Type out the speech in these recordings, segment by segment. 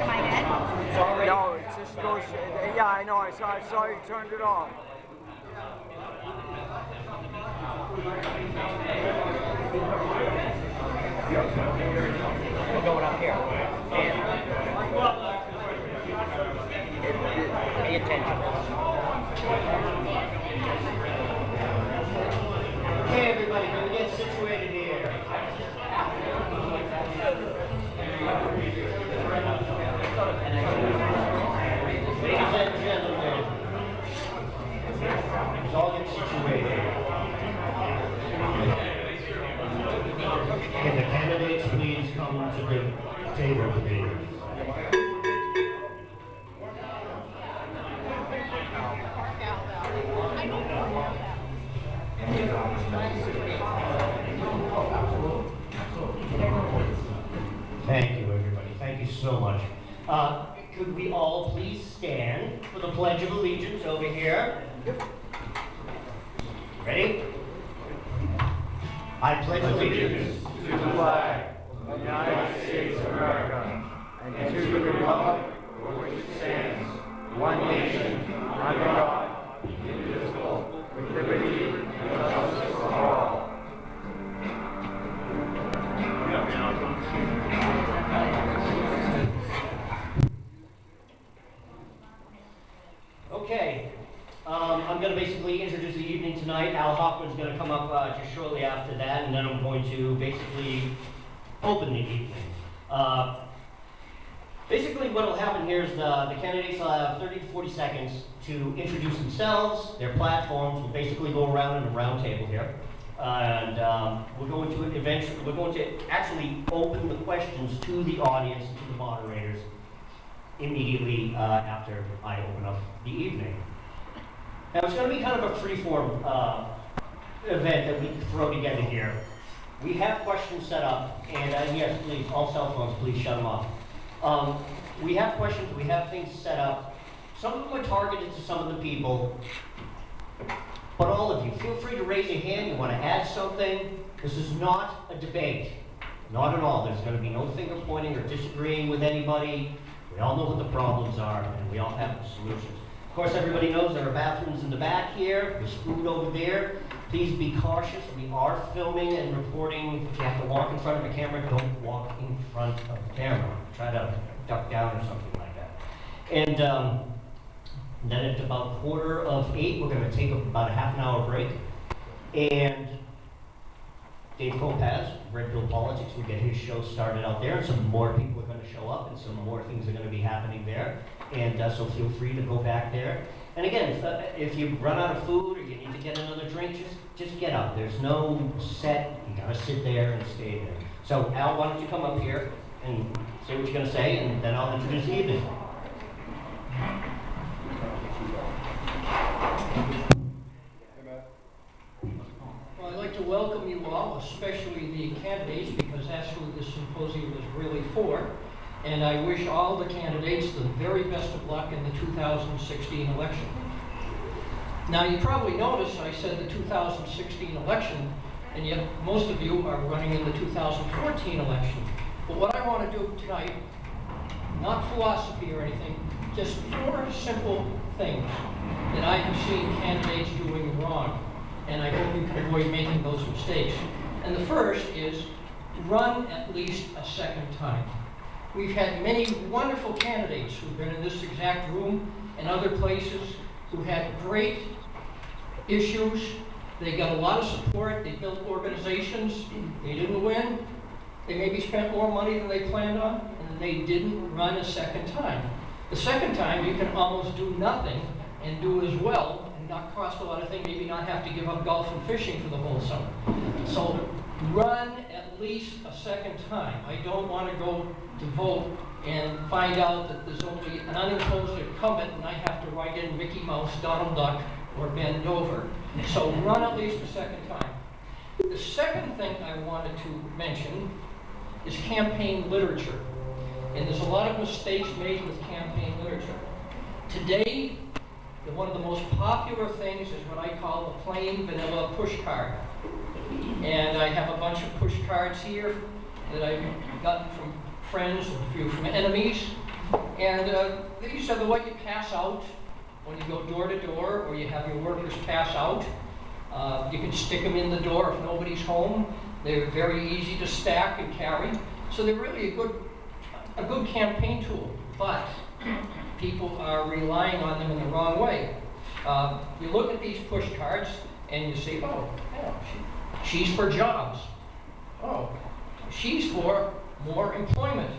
Am I dead? No, it just goes. Yeah, I know. I saw you turned it off. We're going up here. And pay attention. Okay, everybody, can we get situated here? Ladies and gentlemen, let's all get situated. Can the candidates please come to the table, please? Thank you, everybody. Thank you so much. Could we all please stand for the Pledge of Allegiance over here? Ready? I pledge allegiance To the flag of the United States of America and to the republic for which it stands, one nation, under God, indivisible, with liberty and justice for all. Okay, I'm going to basically introduce the evening tonight. Al Hoffman's going to come up just shortly after that, and then I'm going to basically open the evening. Basically what will happen here is the candidates will have 30 to 40 seconds to introduce themselves, their platforms. We'll basically go around in a round table here. And we're going to actually open the questions to the audience, to the moderators, immediately after I open up the evening. Now it's going to be kind of a free-form event that we throw together here. We have questions set up, and yes, please, all cell phones, please shut them off. We have questions, we have things set up. Some of them are targeted to some of the people, but all of you, feel free to raise your hand. You want to add something. This is not a debate, not at all. There's going to be no finger pointing or disagreeing with anybody. We all know what the problems are, and we all have the solutions. Of course, everybody knows there are bathrooms in the back here. There's food over there. Please be cautious. We are filming and recording. If you have to walk in front of the camera, don't walk in front of the camera. Try to duck down or something like that. And then at about 7:45, we're going to take about a half-an-hour break. And Dave Kopaz, Red Pill Politics, will get his show started out there, and some more people are going to show up, and some more things are going to be happening there. And so feel free to go back there. And again, if you run out of food or you need to get another drink, just get up. There's no set. You got to sit there and stay there. So Al, why don't you come up here and say what you're going to say, and then I'll introduce the evening. Well, I'd like to welcome you all, especially the candidates, because that's who this symposium is really for. And I wish all the candidates the very best of luck in the 2016 election. Now, you probably noticed I said the 2016 election, and yet most of you are running in the 2014 election. But what I want to do tonight, not philosophy or anything, just 4 simple things that I have seen candidates doing wrong. And I hope you can avoid making those mistakes. And the first is run at least a second time. We've had many wonderful candidates who've been in this exact room and other places who had great issues. They got a lot of support. They built organizations. They didn't win. They maybe spent more money than they planned on, and they didn't run a second time. The second time, you can almost do nothing and do as well and not cost a lot of things, maybe not have to give up golf and fishing for the whole summer. So run at least a second time. I don't want to go to vote and find out that there's only an unimposed incumbent and I have to write in Mickey Mouse, Donald Duck, or bend over. So run at least a second time. The second thing I wanted to mention is campaign literature. And there's a lot of mistakes made with campaign literature. Today, one of the most popular things is what I call the plain vanilla push card. And I have a bunch of push cards here that I've gotten from friends, a few from enemies. And these are the what you pass out when you go door to door, or you have your workers pass out. You can stick them in the door if nobody's home. They're very easy to stack and carry. So they're really a good campaign tool, but people are relying on them in the wrong way. You look at these push cards and you say, oh, yeah, she's for jobs. Oh, she's for more employment.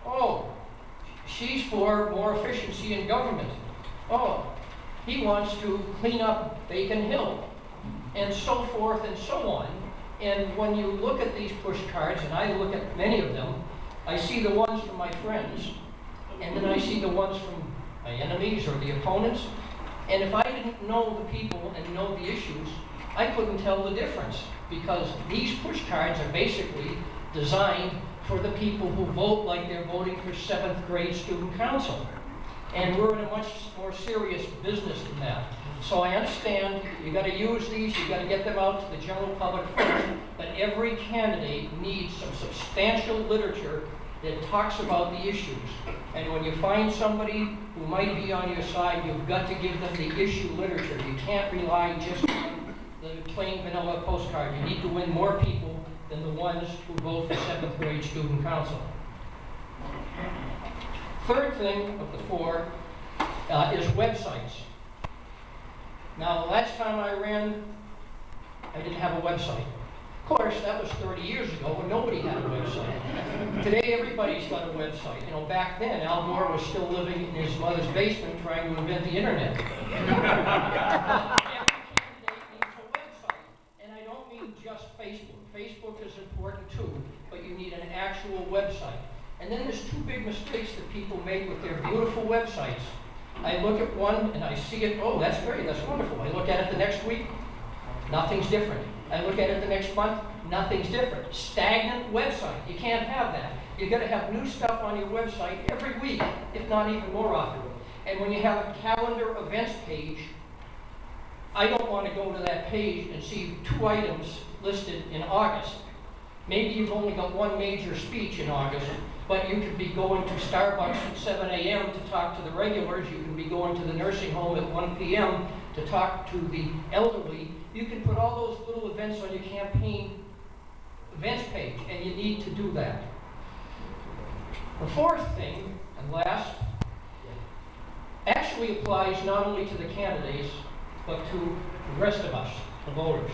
Oh, she's for more efficiency in government. Oh, he wants to clean up Bacon Hill, and so forth and so on. And when you look at these push cards, and I look at many of them, I see the ones from my friends, and then I see the ones from my enemies or the opponents. And if I didn't know the people and know the issues, I couldn't tell the difference, because these push cards are basically designed for the people who vote like they're voting for 7th grade student council. And we're in a much more serious business than that. So I understand you got to use these, you got to get them out to the general public first, but every candidate needs some substantial literature that talks about the issues. And when you find somebody who might be on your side, you've got to give them the issue literature. You can't rely just on the plain vanilla postcard. You need to win more people than the ones who vote for 7th grade student council. Third thing of the four is websites. Now, the last time I ran, I didn't have a website. Of course, that was 30 years ago when nobody had a website. Today, everybody's got a website. You know, back then, Al Gore was still living in his mother's basement trying to invent the internet. Every candidate needs a website. And I don't mean just Facebook. Facebook is important too, but you need an actual website. And then there's two big mistakes that people make with their beautiful websites. I look at one and I see it, oh, that's great, that's wonderful. I look at it the next week, nothing's different. I look at it the next month, nothing's different. Stagnant website, you can't have that. You've got to have new stuff on your website every week, if not even more often. And when you have a calendar events page, I don't want to go to that page and see 2 items listed in August. Maybe you've only got one major speech in August, but you could be going to Starbucks at 7 a.m. to talk to the regulars. You can be going to the nursing home at 1 p.m. to talk to the elderly. You can put all those little events on your campaign events page, and you need to do that. The fourth thing, and last, actually applies not only to the candidates, but to the rest of us, the voters.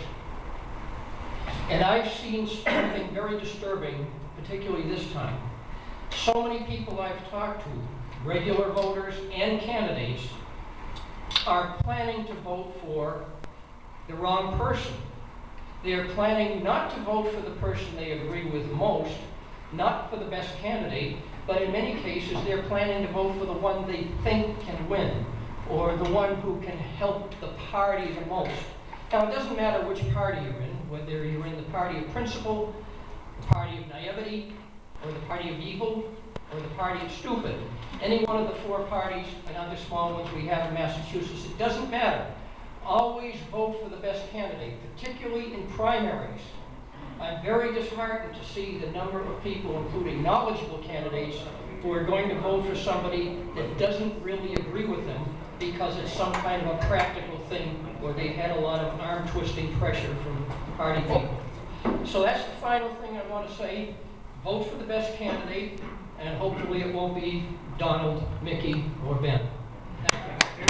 And I've seen something very disturbing, particularly this time. So many people I've talked to, regular voters and candidates, are planning to vote for the wrong person. They are planning not to vote for the person they agree with most, not for the best candidate, but in many cases they're planning to vote for the one they think can win, or the one who can help the party the most. Now, it doesn't matter which party you're in, whether you're in the party of principle, the party of naivety, or the party of evil, or the party of stupid. Any one of the 4 parties and other small ones we have in Massachusetts, it doesn't matter. Always vote for the best candidate, particularly in primaries. I'm very disheartened to see the number of people, including knowledgeable candidates, who are going to vote for somebody that doesn't really agree with them because it's some kind of a practical thing where they've had a lot of arm-twisting pressure from party people. So that's the final thing I want to say. Vote for the best candidate, and hopefully it won't be Donald, Mickey, or Ben. Thank you.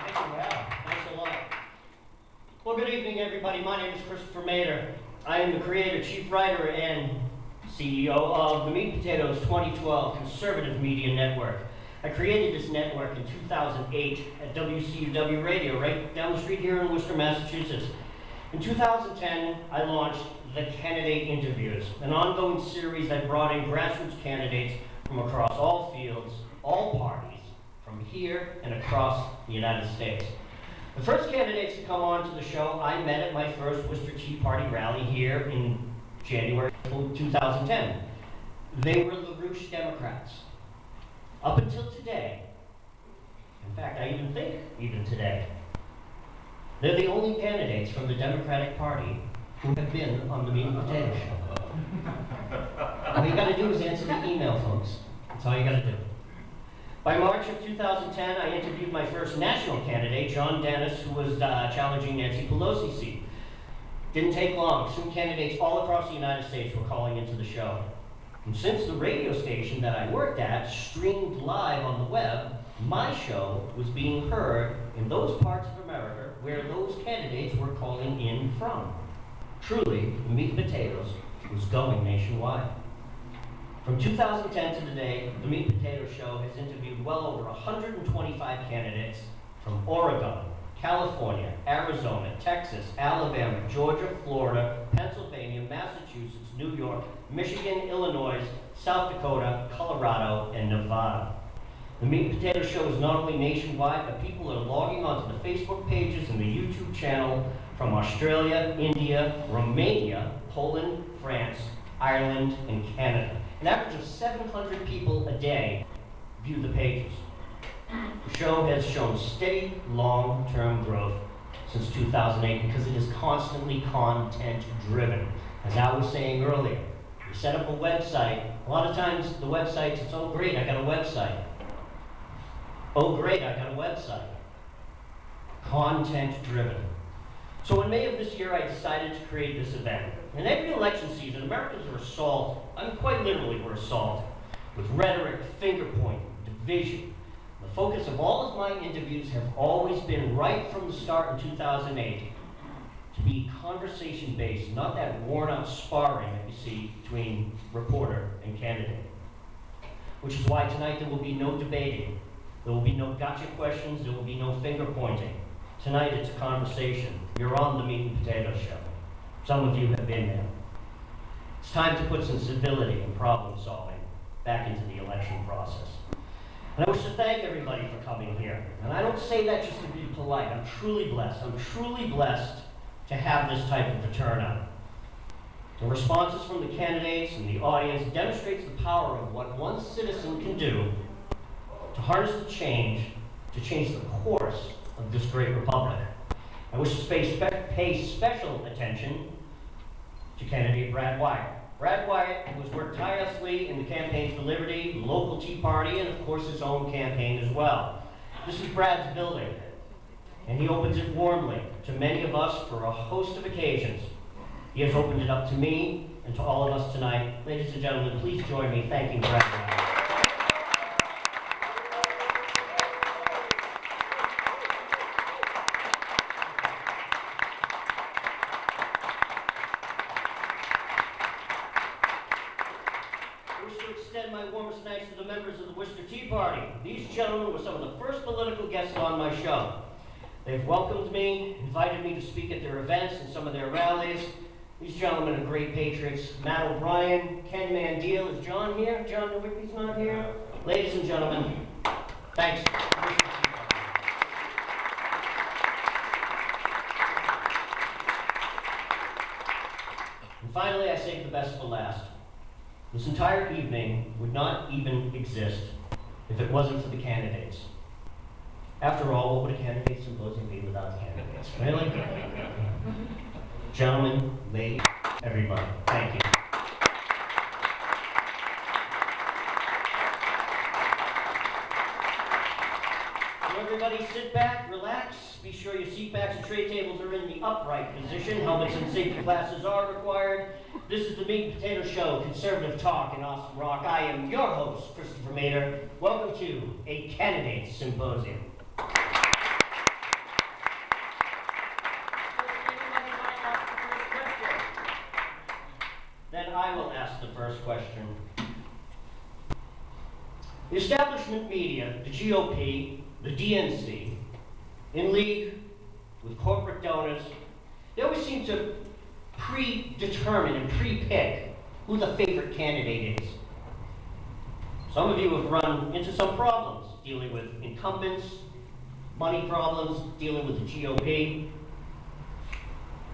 Thank you, Al. Thanks a lot. Well, good evening, everybody. My name is Christopher Mader. I am the creator, chief writer, and CEO of the Meat Potatoes 2012 Conservative Media Network. I created this network in 2008 at WCUW Radio, right down the street here in Worcester, Massachusetts. In 2010, I launched the Candidate Interviews, an ongoing series that brought in grassroots candidates from across all fields, all parties, from here and across the United States. The first candidates to come on to the show I met at my first Worcester Tea Party rally here in January 2010. They were LaRouche Democrats. Up until today, in fact, I even think even today, they're the only candidates from the Democratic Party who have been on the Meat and Potato Show. All you gotta do is answer the email, folks. That's all you gotta do. By March of 2010, I interviewed my first national candidate, John Dennis, who was challenging Nancy Pelosi's seat. Didn't take long. Soon candidates all across the United States were calling into the show. And since the radio station that I worked at streamed live on the web, my show was being heard in those parts of America where those candidates were calling in from. Truly, the Meat and Potatoes was going nationwide. From 2010 to today, the Meat and Potato Show has interviewed well over 125 candidates from Oregon, California, Arizona, Texas, Alabama, Georgia, Florida, Pennsylvania, Massachusetts, New York, Michigan, Illinois, South Dakota, Colorado, and Nevada. The Meat and Potato Show is not only nationwide, but people are logging onto the Facebook pages and the YouTube channel from Australia, India, Romania, Poland, France, Ireland, and Canada. An average of 700 people a day view the pages. The show has shown steady, long-term growth since 2008 because it is constantly content-driven. As I was saying earlier, you set up a website. A lot of times the websites, it's, oh great, I got a website. Oh great, I got a website. Content-driven. So in May of this year, I decided to create this event. In every election season, Americans are assaulted, I mean quite literally we're assaulted, with rhetoric, finger-pointing, division. The focus of all of my interviews have always been, right from the start in 2008, to be conversation-based, not that worn-out sparring that you see between reporter and candidate. Which is why tonight there will be no debating. There will be no gotcha questions, there will be no finger-pointing. Tonight it's a conversation. You're on the Meat and Potato Show. Some of you have been there. It's time to put some civility and problem solving back into the election process. And I wish to thank everybody for coming here. And I don't say that just to be polite. I'm truly blessed. I'm truly blessed to have this type of a turnout. The responses from the candidates and the audience demonstrates the power of what one citizen can do to harness the change, to change the course of this great republic. I wish to pay special attention to candidate Brad Wyatt. Brad Wyatt, who has worked tirelessly in the campaigns for liberty, the local Tea Party, and of course his own campaign as well. This is Brad's building, and he opens it warmly to many of us for a host of occasions. He has opened it up to me and to all of us tonight. Ladies and gentlemen, please join me thanking Brad Wyatt. Thanks to the members of the Worcester Tea Party. These gentlemen were some of the first political guests on my show. They've welcomed me, invited me to speak at their events and some of their rallies. These gentlemen are great patriots. Matt O'Brien, Ken Mandeal. Is John here? John Nowicki's not here? Ladies and gentlemen, thanks. And finally, I saved the best for last. This entire evening would not even exist if it wasn't for the candidates. After all, what would a candidate symposium be without the candidates? Really? Gentlemen, ladies, everybody, thank you. So everybody sit back, relax, be sure your seat backs and tray tables are in the upright position. Helmets and safety glasses are required. This is the Meat and Potato Show, conservative talk in Austin Rock. I am your host, Christopher Mader. Welcome to a Candidate Symposium. Then I will ask the first question. The establishment media, the GOP, the DNC, in league with corporate donors, they always seem to predetermine and pre-pick who the favorite candidate is. Some of you have run into some problems dealing with incumbents, money problems, dealing with the GOP.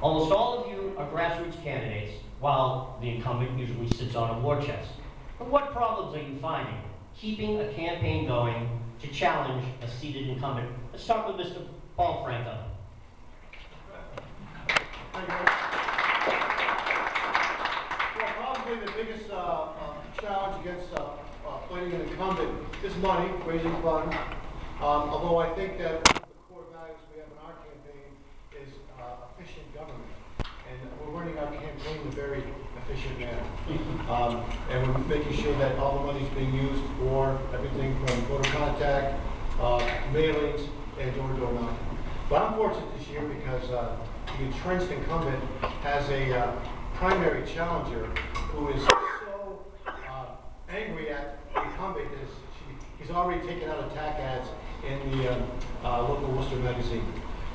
Almost all of you are grassroots candidates, while the incumbent usually sits on a war chest. But what problems are you finding keeping a campaign going to challenge a seated incumbent? Let's start with Mr. Paul Franco. challenge against fighting an incumbent is money, raising funds. Although I think that one of the core values we have in our campaign is efficient government. And we're running our campaign in a very efficient manner. And we're making sure that all the money is being used for everything from voter contact, mailings, and door-to-door knocking. But I'm fortunate this year because the entrenched incumbent has a primary challenger who is so angry at the incumbent that he's already taken out attack ads in the local Worcester magazine.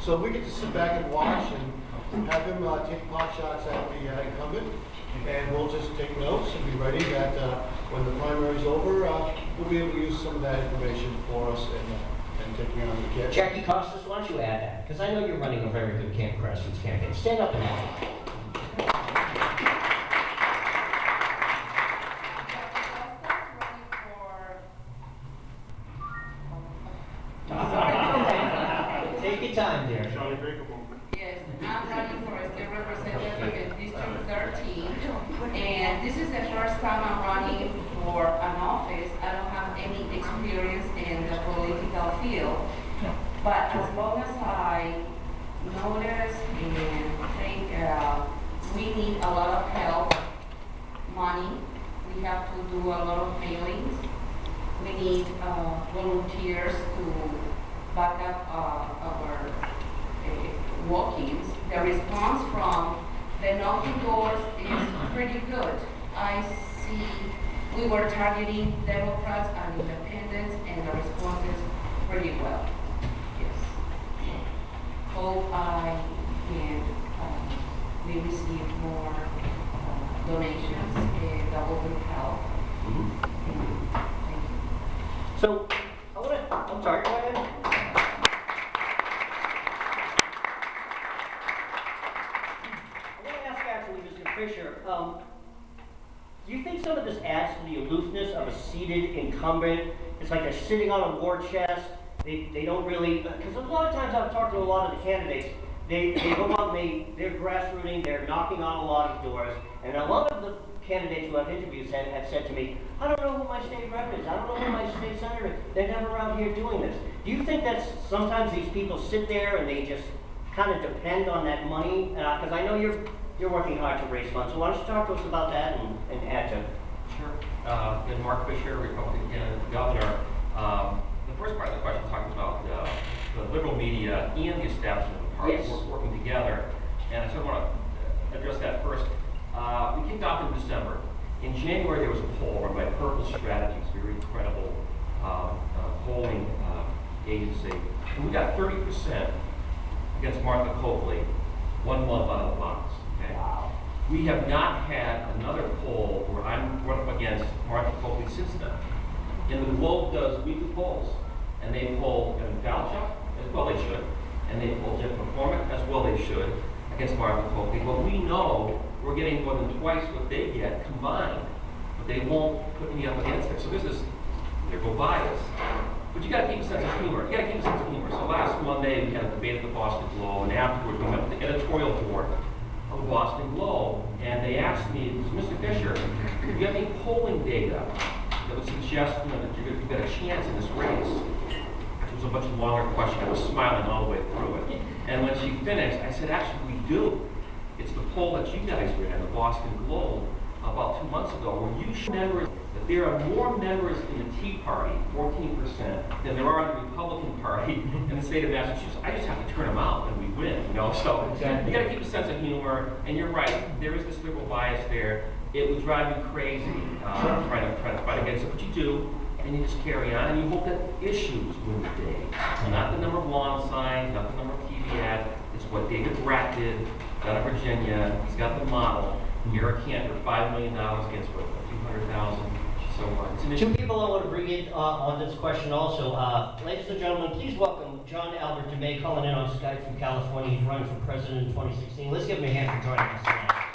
So we get to sit back and watch and have him take pot shots at the incumbent, and we'll just take notes and be ready that when the primary's over, we'll be able to use some of that information for us and taking on the candidate. Jackie Costas, why don't you add that? Because I know you're running a very good grassroots campaign. Stand up and add. Take your time, dear. Yes, I'm running for a state representative in District 13, and this is the first time I'm running for an office. I don't have any experience in the political field, but as long as I notice and think we need a lot of help, money, we have to do a lot of mailings, we need volunteers to back up our walk-ins. The response from the knocking doors is pretty good. I see we were targeting Democrats and independents, and the response is pretty well. Yes. Hope I can we receive more donations, and that will help. Thank you. So, I'm sorry, go ahead. Mr. Fisher, do you think some of this adds to the aloofness of a seated incumbent? It's like they're sitting on a war chest. They don't really, because a lot of times I've talked to a lot of the candidates, they go out and they're grassrooting, they're knocking on a lot of doors, and a lot of the candidates who I've interviewed have said to me, I don't know who my state rep is, I don't know who my state senator is, they're never out here doing this. Do you think that sometimes these people sit there and they just kind of depend on that money? Because I know you're working hard to raise funds, so why don't you talk to us about that and add to it? Sure. And Mark Fisher, Republican governor. The first part of the question talks about the liberal media and the establishment of the party working together. And I sort of want to address that first. We kicked off in December. In January, there was a poll run by Purple Strategies, very credible polling agency. And we got 30% against Martha Coakley, 1 month out of the box. Okay? Wow. We have not had another poll where I'm run up against Martha Coakley since then. And the Globe does weekly polls, and they poll Kevin Falchuk, as well they should, and they poll Jeff McCormick, as well they should, against Martha Coakley. But we know we're getting more than twice what they get combined, but they won't put me up against her. So this is, there's no bias. But you got to keep a sense of humor. You got to keep a sense of humor. So last Monday we had a debate at the Boston Globe, and afterwards we met with the editorial board of the Boston Globe, and they asked me, Mr. Fisher, do you have any polling data that would suggest that you've got a chance in this race? It was a much longer question. I was smiling all the way through it. And when she finished, I said, actually, we do. It's the poll that you guys ran, the Boston Globe, about 2 months ago, where you showed members that there are more members in the Tea Party, 14%, than there are in the Republican Party in the state of Massachusetts. I just have to turn them out and we win, you know? So you got to keep a sense of humor, and you're right, there is this liberal bias there. It would drive you crazy trying to fight against it, but you do, and you just carry on, and you hope that issues win the day. Not the number of lawn signs, not the number of TV ads. It's what David Brat did out of Virginia. He's got the model. Eric Cantor, $5 million against what, a few $100,000. So it's an issue. Two people I want to bring in on this question also. Ladies and gentlemen, please welcome John Albert DeMay calling in on Skype from California. He's running for president in 2016. Let's give him a hand for joining us tonight.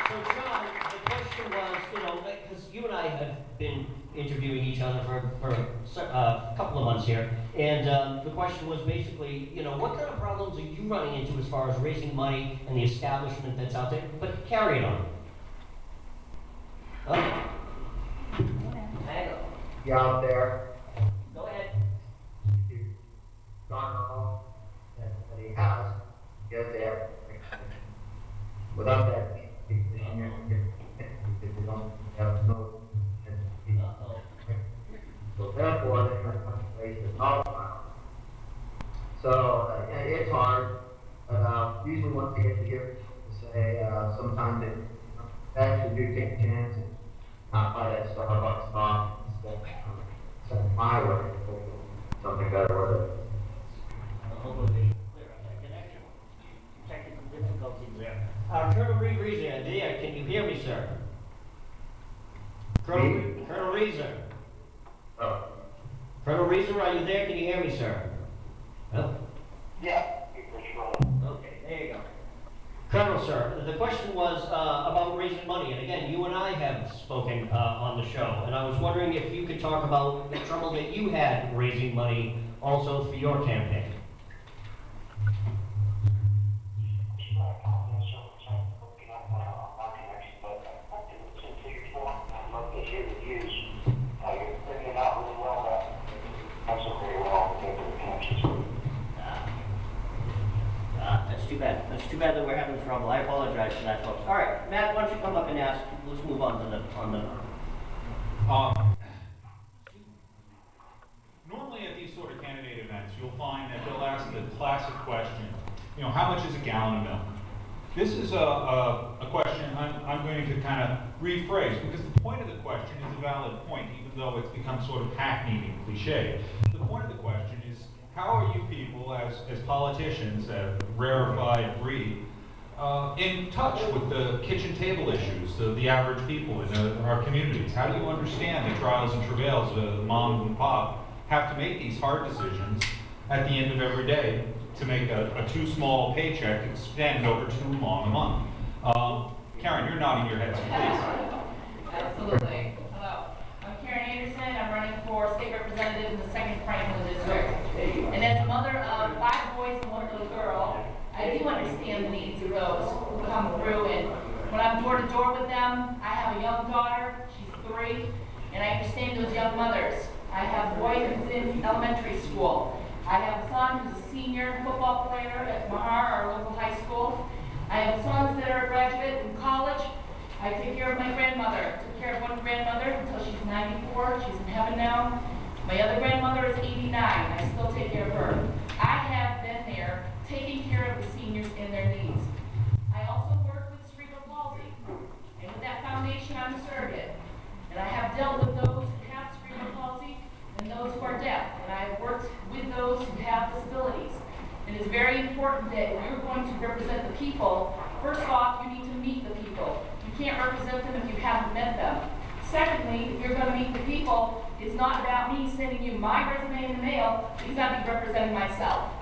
So John, the question was, because you and I have been interviewing each other for a couple of months here, and the question was basically, what kind of problems are you running into as far as raising money and the establishment that's out there? But carry it on. Oh. Hang on. You out there, Go ahead. you don't know that he has, get there. Without that, you don't have no. Uh-oh. So therefore, they have to place the dollar amount. So it's hard, but usually once they get to here, to say sometimes they actually do take a chance and not buy that Starbucks stock instead send my way, something better with it. Hopefully they clear up that connection. Technical difficulties there. Colonel Reeser, can you hear me, sir? Colonel Reeser. Oh. Colonel Reeser, are you there? Can you hear me, sir? No? Yeah. Okay, there you go. Colonel, sir, the question was about raising money, and again, you and I have spoken on the show, and I was wondering if you could talk about the trouble that you had raising money also for your campaign. That's too bad. That's too bad that we're having trouble. I apologize for that, folks. All right, Matt, why don't you come up and ask? Let's move on to the. Normally at these sort of candidate events, you'll find that they'll ask the classic question, you know, how much is a gallon of milk? This is a question I'm going to kind of rephrase, because the point of the question is a valid point, even though it's become sort of hackneyed and cliche. The point of the question is, how are you people, as politicians, a rarefied breed, in touch with the kitchen table issues of the average people in our communities? How do you understand the trials and travails of mom and pop have to make these hard decisions at the end of every day to make a too small paycheck extend over too long a month? Karen, you're nodding your head, so please. Absolutely. Hello. I'm Karen Anderson. I'm running for state representative in the 2nd Franklin District. And as a mother of 5 boys and 1 little girl, I do understand the needs of those who come through. And when I'm door to door with them, I have a young daughter. She's 3. And I understand those young mothers. I have a boy who's in elementary school. I have a son who's a senior football player at Mahar, our local high school. I have sons that are a graduate in college. I take care of my grandmother. Took care of one grandmother until she's 94. She's in heaven now. My other grandmother is 89. I still take care of her. I have been there taking care of the seniors and their needs. I also work with cerebral palsy. And with that foundation, I'm a surrogate. And I have dealt with those who have cerebral palsy and those who are deaf. And I have worked with those who have disabilities. And it's very important that if you're going to represent the people, first off, you need to meet the people. You can't represent them if you haven't met them. Secondly, if you're going to meet the people, it's not about me sending you my resume in the mail, because I'd be representing myself.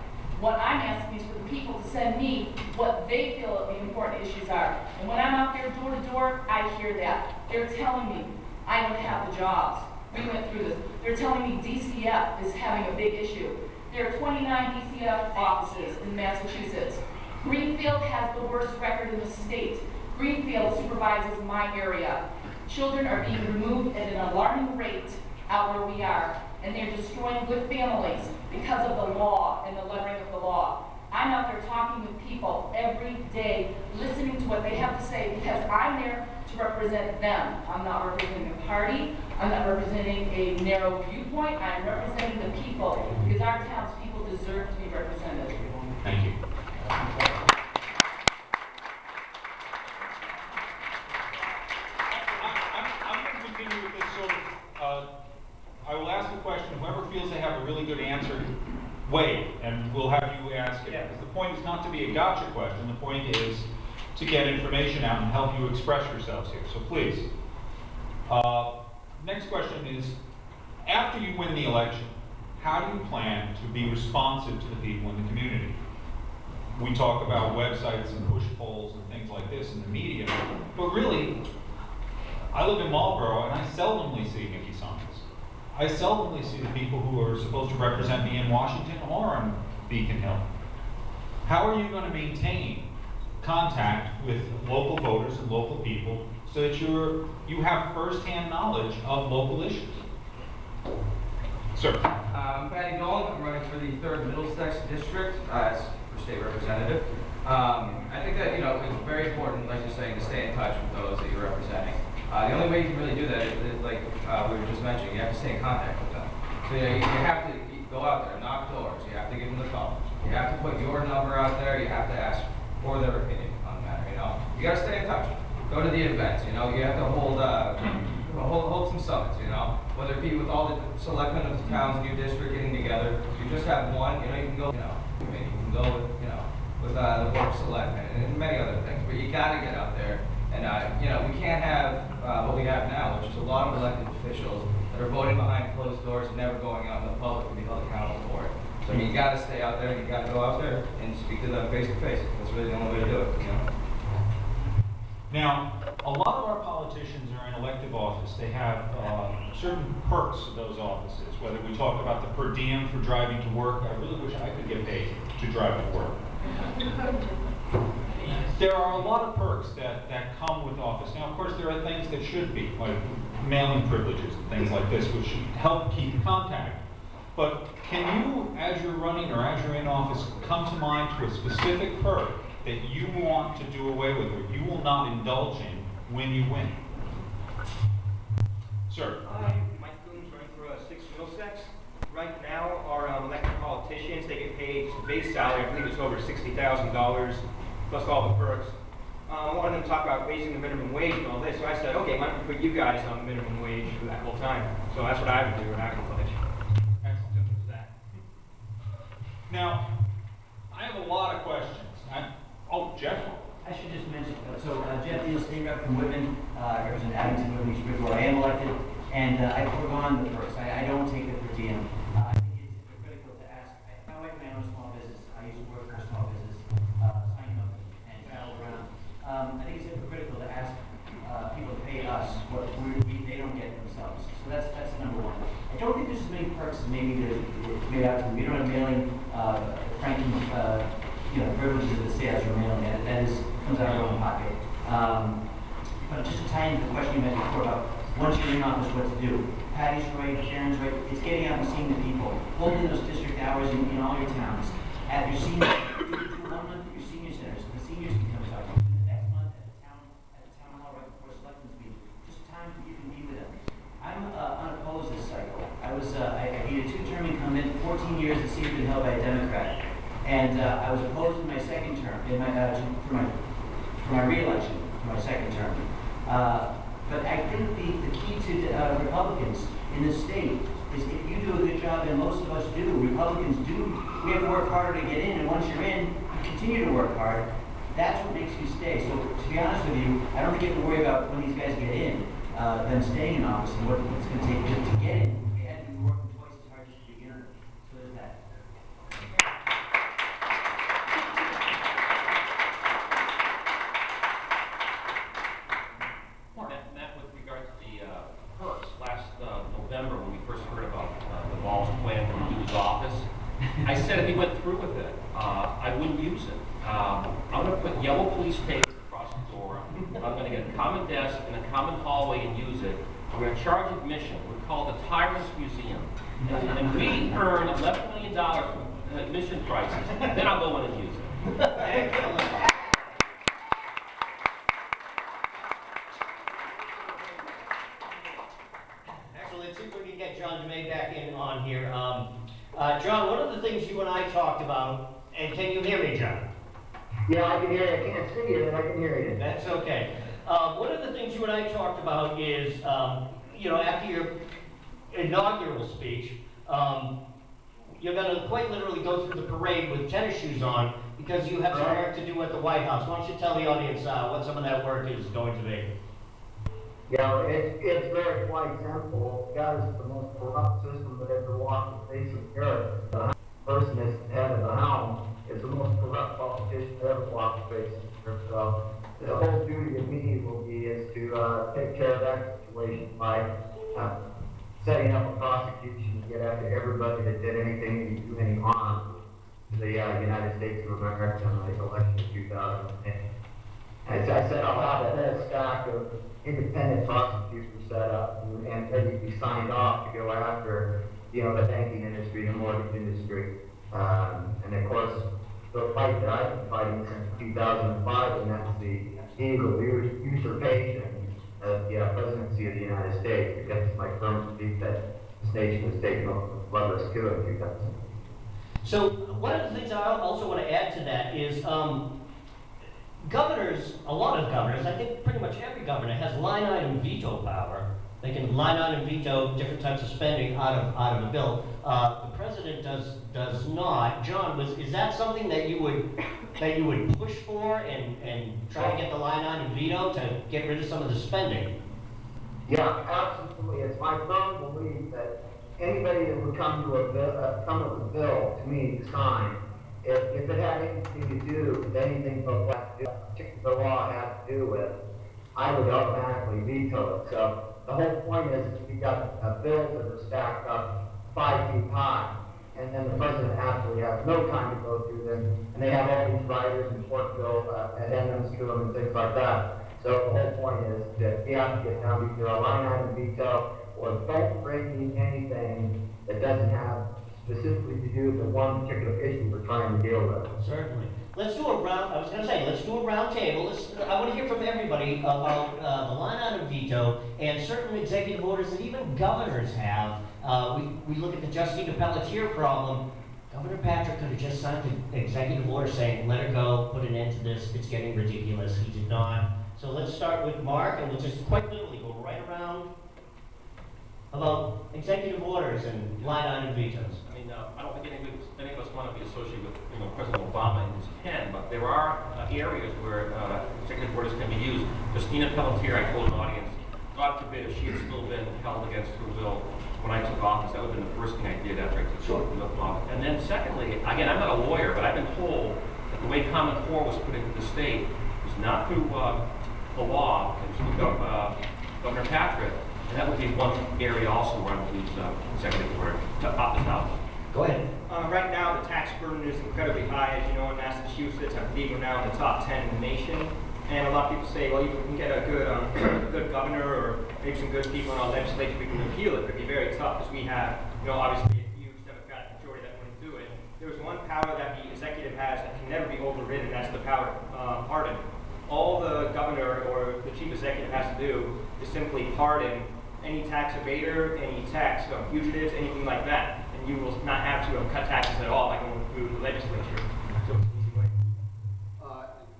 What I'm asking is for the people to send me what they feel the important issues are. And when I'm out there door to door, I hear that. They're telling me I don't have the jobs. We went through this. They're telling me DCF is having a big issue. There are 29 DCF offices in Massachusetts. Greenfield has the worst record in the state. Greenfield supervises my area. Children are being removed at an alarming rate out where we are, and they're destroying good families because of the law and the lettering of the law. I'm out there talking with people every day, listening to what they have to say, because I'm there to represent them. I'm not representing a party. I'm not representing a narrow viewpoint. I'm representing the people, because our townspeople deserve to be represented. Thank you. I'm going to continue with this sort of, I will ask the question, whoever feels they have a really good answer, wait, and we'll have you ask it. Because the point is not to be a gotcha question, the point is to get information out and help you express yourselves here, so please. Next question is, after you win the election, how do you plan to be responsive to the people in the community? We talk about websites and push polls and things like this in the media, but really, I live in Marlborough and I seldomly see Nikki Summers. I seldomly see the people who are supposed to represent me in Washington or on Beacon Hill. How are you going to maintain contact with local voters and local people so that you have firsthand knowledge of local issues. Sir. I'm Patty Dolan. I'm running for the 3rd Middlesex District as for state representative. I think that, it's very important, like you're saying, to stay in touch with those that you're representing. The only way you can really do that is like we were just mentioning, you have to stay in contact with them. So you have to go out there, knock doors, you have to give them the call. You have to put your number out there, you have to ask for their opinion on the matter, You got to stay in touch. Go to the events, you have to hold some summits, Whether it be with all the selectmen of the towns in your district getting together, you just have one, you can go, you can go with the Board of Selectmen and many other things, but you got to get out there. And, we can't have what we have now, which is a lot of elected officials that are voting behind closed doors and never going out in the public to be held accountable for it. So you got to stay out there, and you got to go out there and speak to them face to face. That's really the only way to do it, Now, a lot of our politicians are in elective office. They have certain perks of those offices, whether we talk about the per diem for driving to work. I really wish I could get paid to drive to work. There are a lot of perks that come with office. Now, of course, there are things that should be, like mailing privileges and things like this, which should help keep contact. But can you, as you're running or as you're in office, come to mind to a specific perk that you want to do away with or you will not indulge in when you win? Sir. Mike Coombs, running for 6 Middlesex. Right now, our elected politicians, they get paid base salary, I believe it's over $60,000, plus all the perks. I wanted them to talk about raising the minimum wage and all this, so I said, okay, why don't we put you guys on the minimum wage for that whole time? So that's what I would do, and I would pledge. Excellent. Simple as that. Now, I have a lot of questions. Jeff? I should just mention, Jeff Deal, state rep from Whitman, represent Abington, Whitman, East Bridgewater. I am elected, and I've foregone the perks. I don't take the per diem. I think it's critical to ask. My wife and I own a small business. I used to work for a small business, signing up and travel around. I think it's hypocritical to ask people to pay us what they don't get themselves. So that's number one. I don't think there's as many perks as maybe it's made out to be. We don't have mailing, franking, privileges of the sales you're mailing it. That comes out of our own pocket. But just to tie into the question you had before about once you're in office, what to do. Patty's right, Sharon's right. It's getting out and seeing the people, holding those district hours in all your towns. At your seniors, do 1 month at your senior centers. The seniors can come talk to you. The next month at the town hall right before selectmen's meeting. Just time that you can be with them. I'm unopposed this cycle. I beat a 2-term incumbent, 14 years the seat had been held by a Democrat. And I was opposed in my second term, for my re-election, for my second term. But I think the key to Republicans in this state is if you do a good job, and most of us do, Republicans do, we have to work harder to get in, and once you're in, you continue to work hard. That's what makes you stay. So to be honest with you, I don't think you have to worry about when these guys get in, them staying in office and what it's going to take to get in. We had to be working twice as hard as a beginner. So there's that. Matt, with regard to the perks, last November when we first heard about the Ball's plan to use office, I said if he went through with it, I wouldn't use it. I'm going to put yellow police tape across the door. I'm going to get a common desk and a common hallway and use it. We're going to charge admission. We're called the Tyrants Museum. And we earn $11 million from admission prices. Then I'll go in and use it. Excellent. Let's see if we can get John DeMay back in on here. John, one of the things you and I talked about, and can you hear me, John? Yeah, I can hear you. I can't see you, but I can hear you. That's okay. One of the things you and I talked about is, after your inaugural speech, you're going to quite literally go through the parade with tennis shoes on because you have some work to do at the White House. Why don't you tell the audience what some of that work is going to be? Yeah, it's very quite simple. God is the most corrupt system that ever walked the face of the earth. The person that's head of the helm is the most corrupt politician that ever walked the face of the earth. So the whole duty of me will be is to take care of that situation by setting up a prosecution to get after everybody that did anything to do any harm to the United States of America in the election of 2010. And so I said I'll have a whole stack of independent prosecutors set up and ready to be signed off to go after, the banking industry, the mortgage industry. And of course, the fight that I've been fighting since 2005, and that's the illegal usurpation of the presidency of the United States, because it's my firm belief that this nation was taken over with bloodless coup in 2000. So one of the things I also want to add to that is governors, a lot of governors, I think pretty much every governor has line item veto power. They can line item veto different types of spending out of a bill. The president does not. John, is that something that you would push for and try to get the line item veto to get rid of some of the spending? Yeah, absolutely. It's my firm belief that anybody that would come with a bill to me to sign, if it had anything to do with anything but what the particular law had to do with, I would automatically veto it. So the whole point is you've got bills that are stacked up 5 feet high, and then the president absolutely has no time to go through them, and they have all these riders and short bill addendums to them and things like that. So the whole point is that we have to get down to either a line item veto or don't bring me anything that doesn't have specifically to do with the one particular issue we're trying to deal with. Certainly. Let's do a round, I was going to say, let's do a round table. I want to hear from everybody about the line item veto and certain executive orders that even governors have. We look at the Justine Pelletier problem. Governor Patrick could have just signed an executive order saying, let her go, put an end to this, it's getting ridiculous. He did not. So let's start with Mark, and we'll just quite literally go right around about executive orders and line item vetoes. I mean, I don't think any of us want to be associated with President Obama and his pen, but there are areas where executive orders can be used. Justina Pelletier, I told an audience, God forbid if she had still been held against her will when I took office, that would have been the first thing I did after I took office. And then secondly, again, I'm not a lawyer, but I've been told that the way Common Core was put into the state was not through the law, and through Governor Patrick. And that would be one area also where I would use executive order to opt us out. Go ahead. Right now, the tax burden is incredibly high. As you know, in Massachusetts, I believe we're now in the top 10 in the nation. And a lot of people say, well, you can get a good, good governor or maybe some good people in our legislature, we can repeal it. It could be very tough because we have, obviously a huge Democratic majority that wouldn't do it. There's one power that the executive has that can never be overridden, and that's the power to pardon. All the governor or the chief executive has to do is simply pardon any tax evader, any tax fugitives, anything like that. And you will not have to cut taxes at all by going through the legislature. So it's an easy way.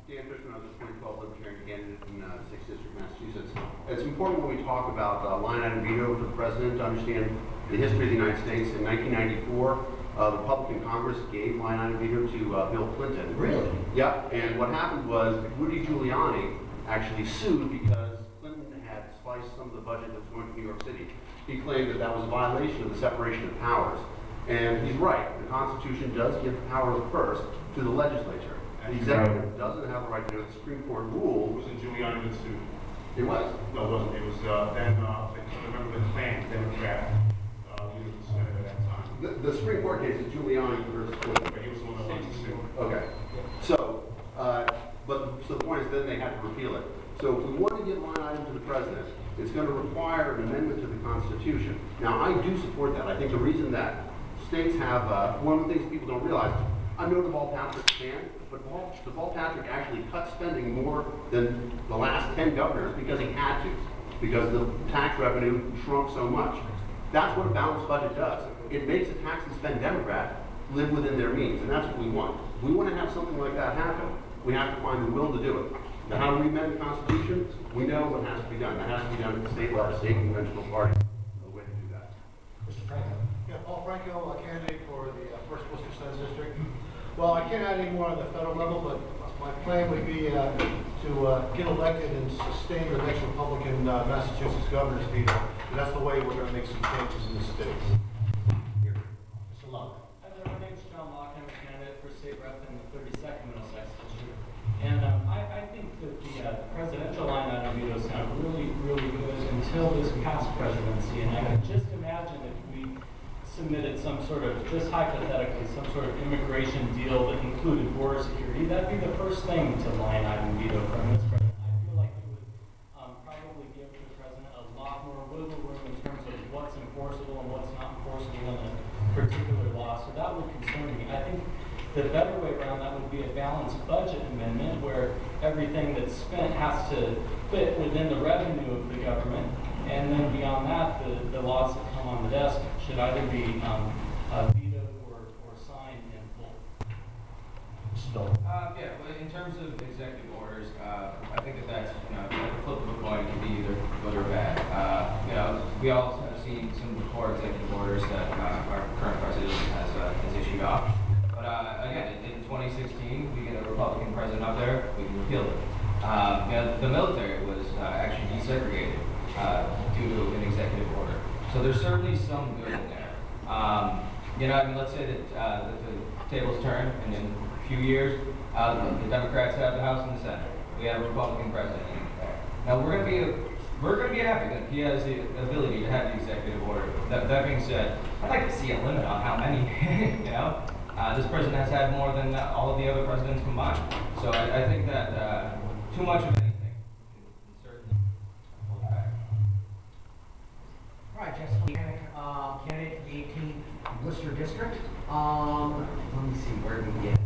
Dan Fishman, I was a 2012 Libertarian candidate in 6th District, Massachusetts. It's important when we talk about line item veto for the president to understand the history of the United States. In 1994, the Republican Congress gave line item veto to Bill Clinton. Really? Yeah, and what happened was Rudy Giuliani actually sued because Clinton had spliced some of the budget that was going to New York City. He claimed that that was a violation of the separation of powers. And he's right. The Constitution does give power first to the legislature. The executive doesn't have the right to do it. The Supreme Court ruled. Wasn't Giuliani the suit? It was. No, it wasn't. It was then, I remember the Klan Democrat leader was at that time. The Supreme Court case is Giuliani versus Clinton. But he was the one that wanted to sue. Okay. So, so the point is then they had to repeal it. So if we want to give line item to the president, it's going to require an amendment to the Constitution. Now, I do support that. I think the reason that states have, one of the things people don't realize, I know Deval Patrick's fan, but Deval Patrick actually cut spending more than the last 10 governors because he had to, because the tax revenue shrunk so much. That's what a balanced budget does. It makes a tax and spend Democrat live within their means, and that's what we want. If we want to have something like that happen, we have to find the will to do it. Now, how do we amend the Constitution? We know what has to be done. That has to be done at the state level, state conventional party. No way to do that. Mr. Franco. Yeah, Paul Franco, a candidate for the 1st Worcester Senate District. Well, I can't add any more on the federal level, but my plan would be to get elected and sustain the next Republican Massachusetts governor's veto. And that's the way we're going to make some changes in the state. Mr. Locke. Hi there, my name is John Locke. I'm a candidate for state rep in the 32nd Middlesex District. And I think that the presidential line item veto sound really, really good until this past presidency. And I can just imagine if we submitted some sort of, just hypothetically, some sort of immigration deal that included border security, that'd be the first thing to line item veto from this president. the better way around that would be a balanced budget amendment where everything that's spent has to fit within the revenue of the government. And then beyond that, the laws that come on the desk should either be vetoed or signed in full. Yeah, well, in terms of executive orders, I think that's, like a flip of a coin, it can be either good or bad. We all have seen some of the core executive orders that our current president has issued off. But again, in 2016, we get a Republican president up there, we can repeal it. The military was actually desegregated due to an executive order. So there's certainly some good in there. Let's say that the tables turn and in a few years, the Democrats have the House and the Senate. We have a Republican president in there. Now we're going to be happy that he has the ability to have the executive order. That being said, I'd like to see a limit on how many. This president has had more than all of the other presidents combined. So I think that too much of anything can certainly hold back. All right, Jessica, candidate for the 18th Worcester District. Let me see, where do we get?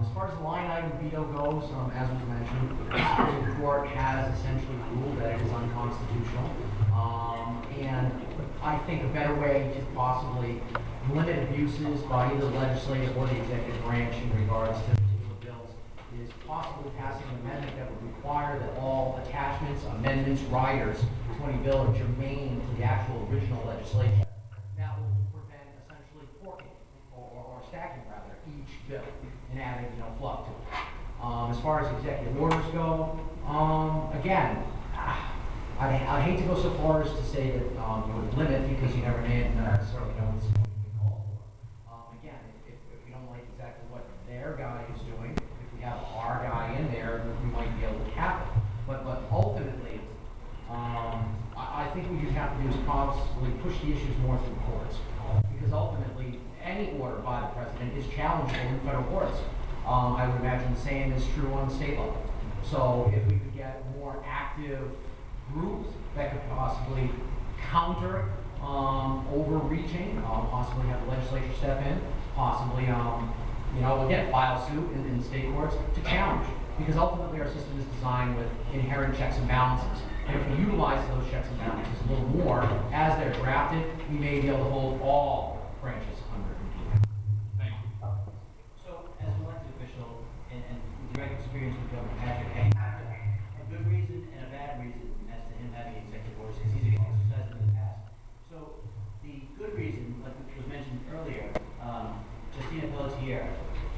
As far as the line item veto goes, as was mentioned, the Supreme Court has essentially ruled that it is unconstitutional. And I think a better way to possibly limit abuses by either the legislative or the executive branch in regards to particular bills is possibly passing an amendment that would require that all attachments, amendments, riders to any bill are germane to the actual original legislation. That will prevent essentially porking or stacking rather each bill and adding fluff to it. As far as executive orders go, again, I hate to go so far as to say that you would limit because you never necessarily know what's going to be called for. Again, if you don't like exactly what their guy is doing, if we have our guy in there, we might be able to cap it. But ultimately, I think what you have to do is possibly push the issues more through the courts. Because ultimately, any order by the president is challengeable in federal courts. I would imagine the same is true on the state level. So if we could get more active groups that could possibly counter overreaching, possibly have the legislature step in, possibly, again, file suit in the state courts to challenge. Because ultimately our system is designed with inherent checks and balances. And if we utilize those checks and balances a little more as they're drafted, we may be able to hold all branches under control. Thank you. So, as an elected official, and with direct experience with Governor Patrick, I have a good reason and a bad reason as to him having executive orders, because he's exercised them in the past. So, the good reason, like was mentioned earlier, Justina Pelletier,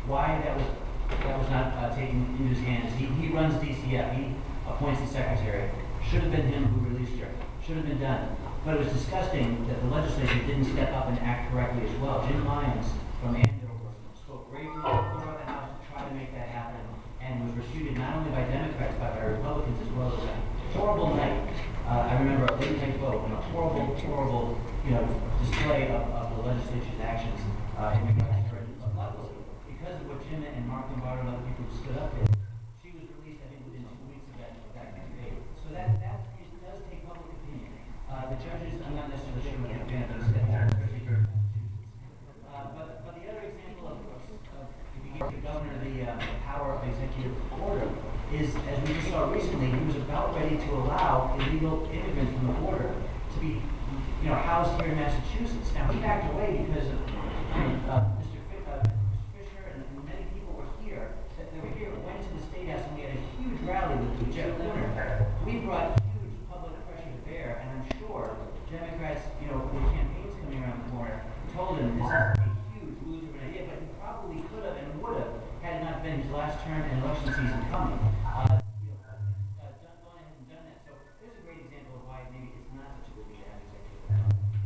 why that was not taken into his hands. He runs DCF. He appoints the secretary. Should have been him who released her. Should have been done. But it was disgusting that the legislature didn't step up and act correctly as well. Jim Lyons from Andover spoke bravely on the floor of the House to try to make that happen, and was refuted not only by Democrats but by Republicans as well. As a horrible night. I remember a late night vote and a horrible display of the legislature's actions in regards to her. Luckily, because of what Jim and Mark Lombardo and other people stood up with, she was released, I think, within 2 weeks of that campaign. So that does take public opinion. The judges, I'm not necessarily sure what the advantage is, especially here in Massachusetts. But the other example of if you give the governor the power of executive order is, as we just saw recently, he was about ready to allow illegal immigrants from the border to be, housed here in Massachusetts. Now he backed away because of Mr. Fisher and many people were here. They were here, went to the State House, and we had a huge rally with Jeff Linder. We brought huge public pressure to bear, and I'm sure Democrats, with campaigns coming around the corner, told him this is a huge loser of an idea, but he probably could have and would have had it not been his last term and election season coming. Gone ahead and done that. So there's a great example of why maybe it's not such a good idea to have executive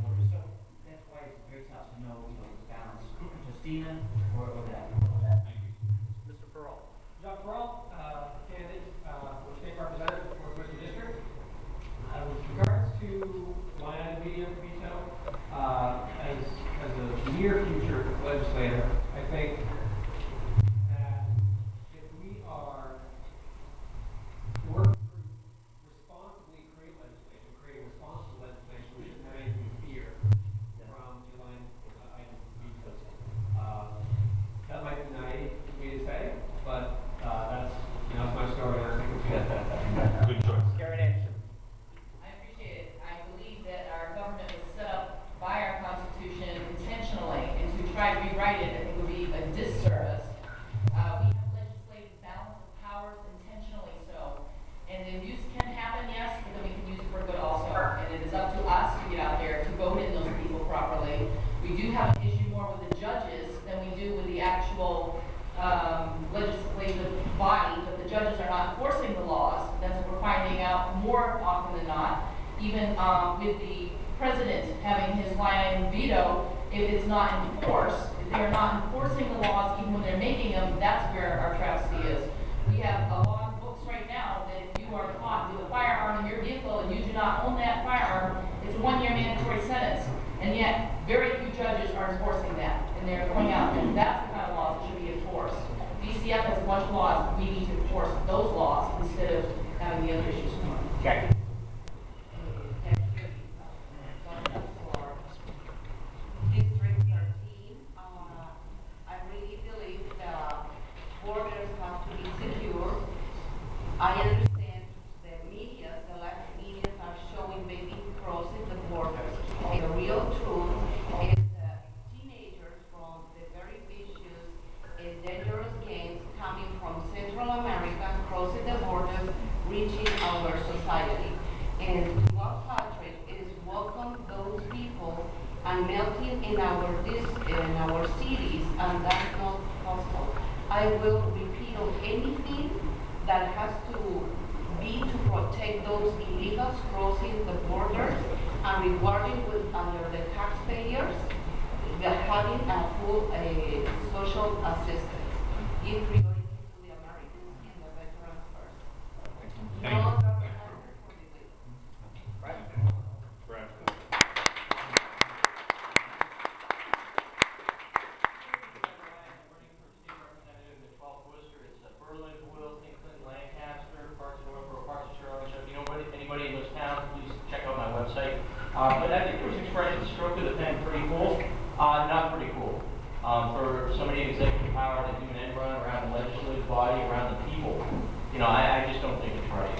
order. So that's why it's very tough to know, the balance. Justina or that. Thank you. Mr. Pearl. John Pearl, candidate for state representative for Worcester District. With regards to line item veto, as a near future legislator, I think that if we are Symposium, that's where our travesty is. We have a law in books right now that if you are caught with a firearm in your vehicle and you do not own that firearm, it's a 1-year mandatory sentence. And yet, very few judges are enforcing that, and they're going out, and that's the kind of laws that should be enforced. DCF has a bunch of laws, we need to enforce those laws instead of having the other issues come up. Okay. District 13, I really believe the borders have to be secure. I understand the media, the left media are showing baby crossing the borders. The real truth is that teenagers from the very vicious and dangerous gangs coming from Central America, crossing the borders, reaching our society. And St. Patrick is welcome those people and melting in our cities, and that's not possible. I will repeal anything that has to be to protect those illegals crossing the borders and rewarding with under the taxpayers having a full social assistance. Give priority to the Americans and the veterans first. Thank you. No government for the weak. Brad. Anybody in those towns, please check out my website. But I think there was expression, stroke of the pen, pretty cool. Not pretty cool. For somebody in executive power to do an end run around the legislative body, around the people, you know, I just don't think it's right.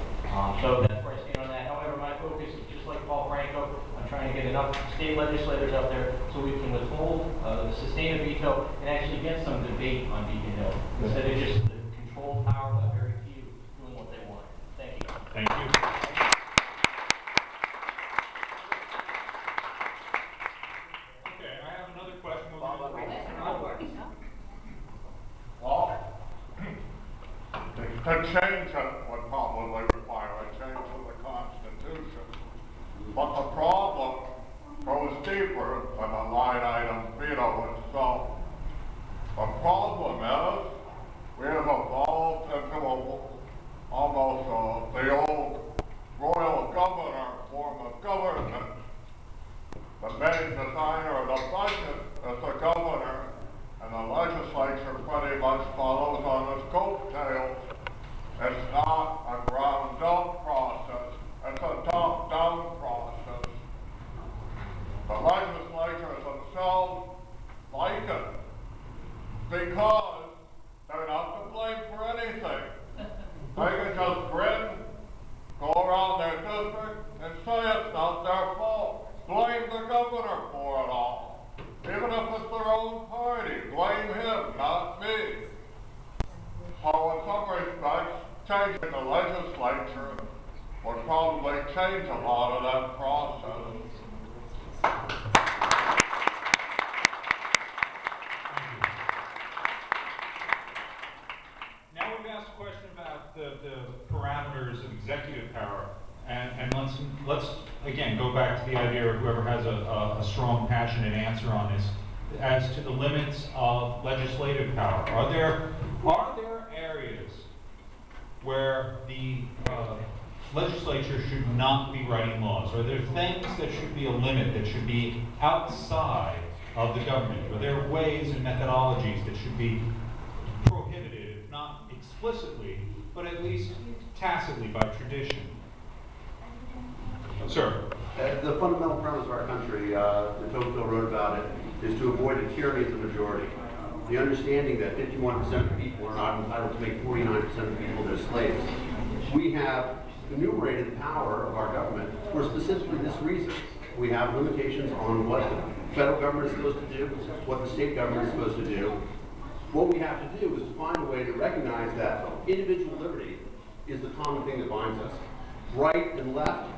So that's where I stand on that. However, my focus is just like Paul Franco. I'm trying to get enough state legislators up there so we can withhold, sustain a veto, and actually get some debate on Beacon Hill instead of just the controlled power by very few doing what they want. Thank you. Thank you. Okay, I have another question. To change it would probably require a change to the Constitution. But the problem goes deeper than the line item veto itself. The problem is we have evolved into almost the old royal governor form of government. The main designer of the budget is the governor, and the legislature pretty much follows on his coattails. It's not a ground-up process, it's a top-down process. The legislatures themselves like it because they're not to blame for anything. They can just grin, go around their district, and say it's not their fault. Blame the governor for it all. Even if it's their own party, blame him, not me. So in some respects, changing the legislature would probably change a lot of that process. Now we've asked a question about the parameters of executive power, and let's again go back to the idea of whoever has a strong, passionate answer on this as to the limits of legislative power. Are there areas where the legislature should not be writing laws? Are there things that should be a limit, that should be outside of the government? Are there ways and methodologies that should be prohibited, if not explicitly, but at least tacitly by tradition? Sir? The fundamental premise of our country, the Tocqueville wrote about it, is to avoid the tyranny of the majority. The understanding that 51% of the people are not entitled to make 49% of the people their slaves. We have enumerated the power of our government for specifically this reason. We have limitations on what the federal government is supposed to do, what the state government is supposed to do. What we have to do is to find a way to recognize that individual liberty is the common thing that binds us. Right and left,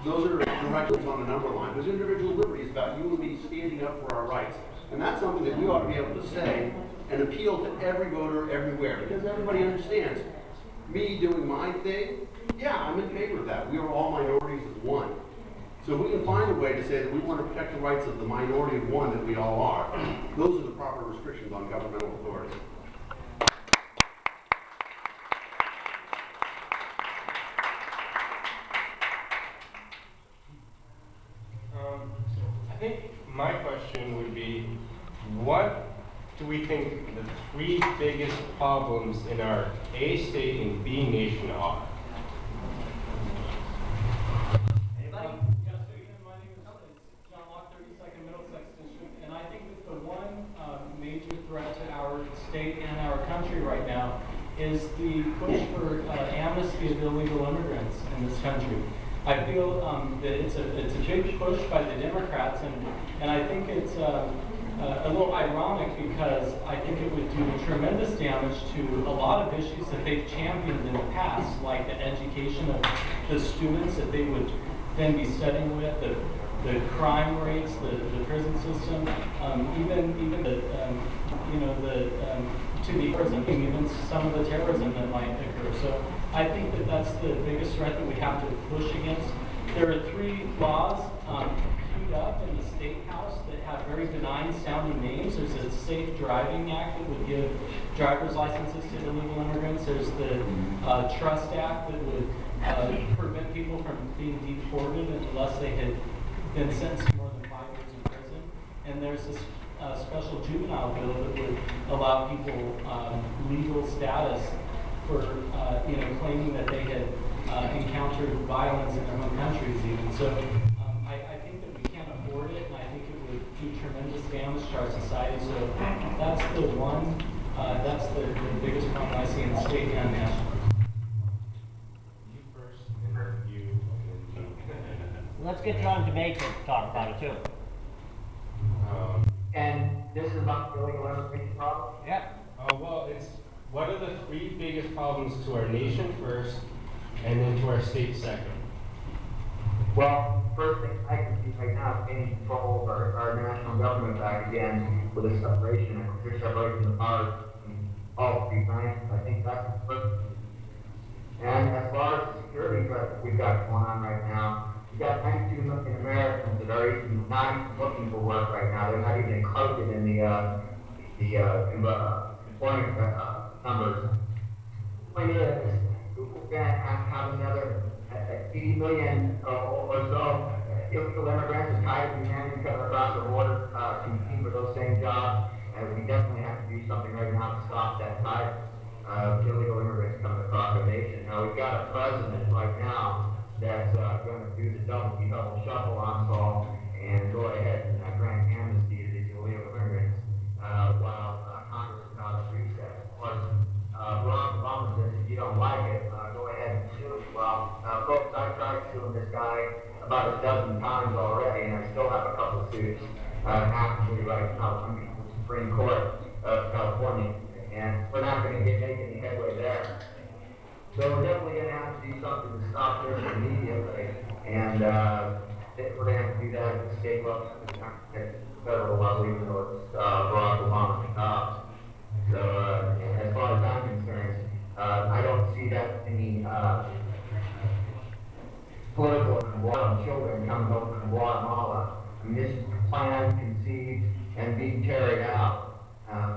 those are directions on a number line. Because individual liberty is about you and me standing up for our rights. And that's something that we ought to be able to say and appeal to every voter everywhere. Because everybody understands, me doing my thing, yeah, I'm in favor of that. We are all minorities as one. So if we can find a way to say that we want to protect the rights of the minority of one that we all are, those are the proper restrictions on governmental authority. problems in our A state and B nation are? Anybody? Yeah, so again, my name is John Locke, 32nd Middlesex District, and I think that the one major threat to our state and our country right now is the push for amnesty of illegal immigrants in this country. I feel that it's a big push by the Democrats, and I think it's a little ironic because I think it would do tremendous damage to a lot of issues that they've championed in the past, like the education of the students that they would then be studying with, the crime rates, the prison system, even the to the prison, even some of the terrorism that might occur. So I think that that's the biggest threat that we have to push against. There are 3 laws queued up in the State House that have very benign sounding names. There's a Safe Driving Act that would give driver's licenses to illegal immigrants. There's the Trust Act that would prevent people from being deported unless they had been sentenced to more than 5 years in prison. And there's this special juvenile bill that would allow people legal status for claiming that they had encountered violence in their home countries even. So I think that we can't afford it, and I think it would do tremendous damage to our society. So that's the one, that's the biggest problem I see in the state and national. You first, and then you, and then you. Let's get John DeMay to talk about it too. And this is about the illegal immigration problem? Yeah. Well, it's what are the 3 biggest problems to our nation first, and then to our state second? Well, first thing I can see right now is gaining control of our national government back again with a separation, a clear separation of powers from all 3 branches. I think that's the first thing. And as far as the security threat that we've got going on right now, we've got 92 million Americans that are even not looking for work right now. They're not even included in the employment numbers. The point is, we're going to have another 80 million or so illegal immigrants tired of humanity coming across the border competing for those same jobs. And we definitely have to do something right now to stop that tide of illegal immigrants coming across our nation. Now, we've got a president right now that's going to do the double shuffle on Saul and go ahead and grant amnesty to these illegal immigrants while Congress is out of recess. Of course, Barack Obama says if you don't like it, go ahead and sue him. Well, folks, I've tried suing this guy about a dozen times already, and I still have a couple of suits actively right now from the Supreme Court of California, and we're not going to make any headway there. So we're definitely going to have to do something to stop this immediately, and we're going to have to do that at the state level, federal level, even though it's Barack Obama. So as far as I'm concerned, I don't see that any political and children coming over from Guatemala. I mean, this is planned, conceived, and being carried out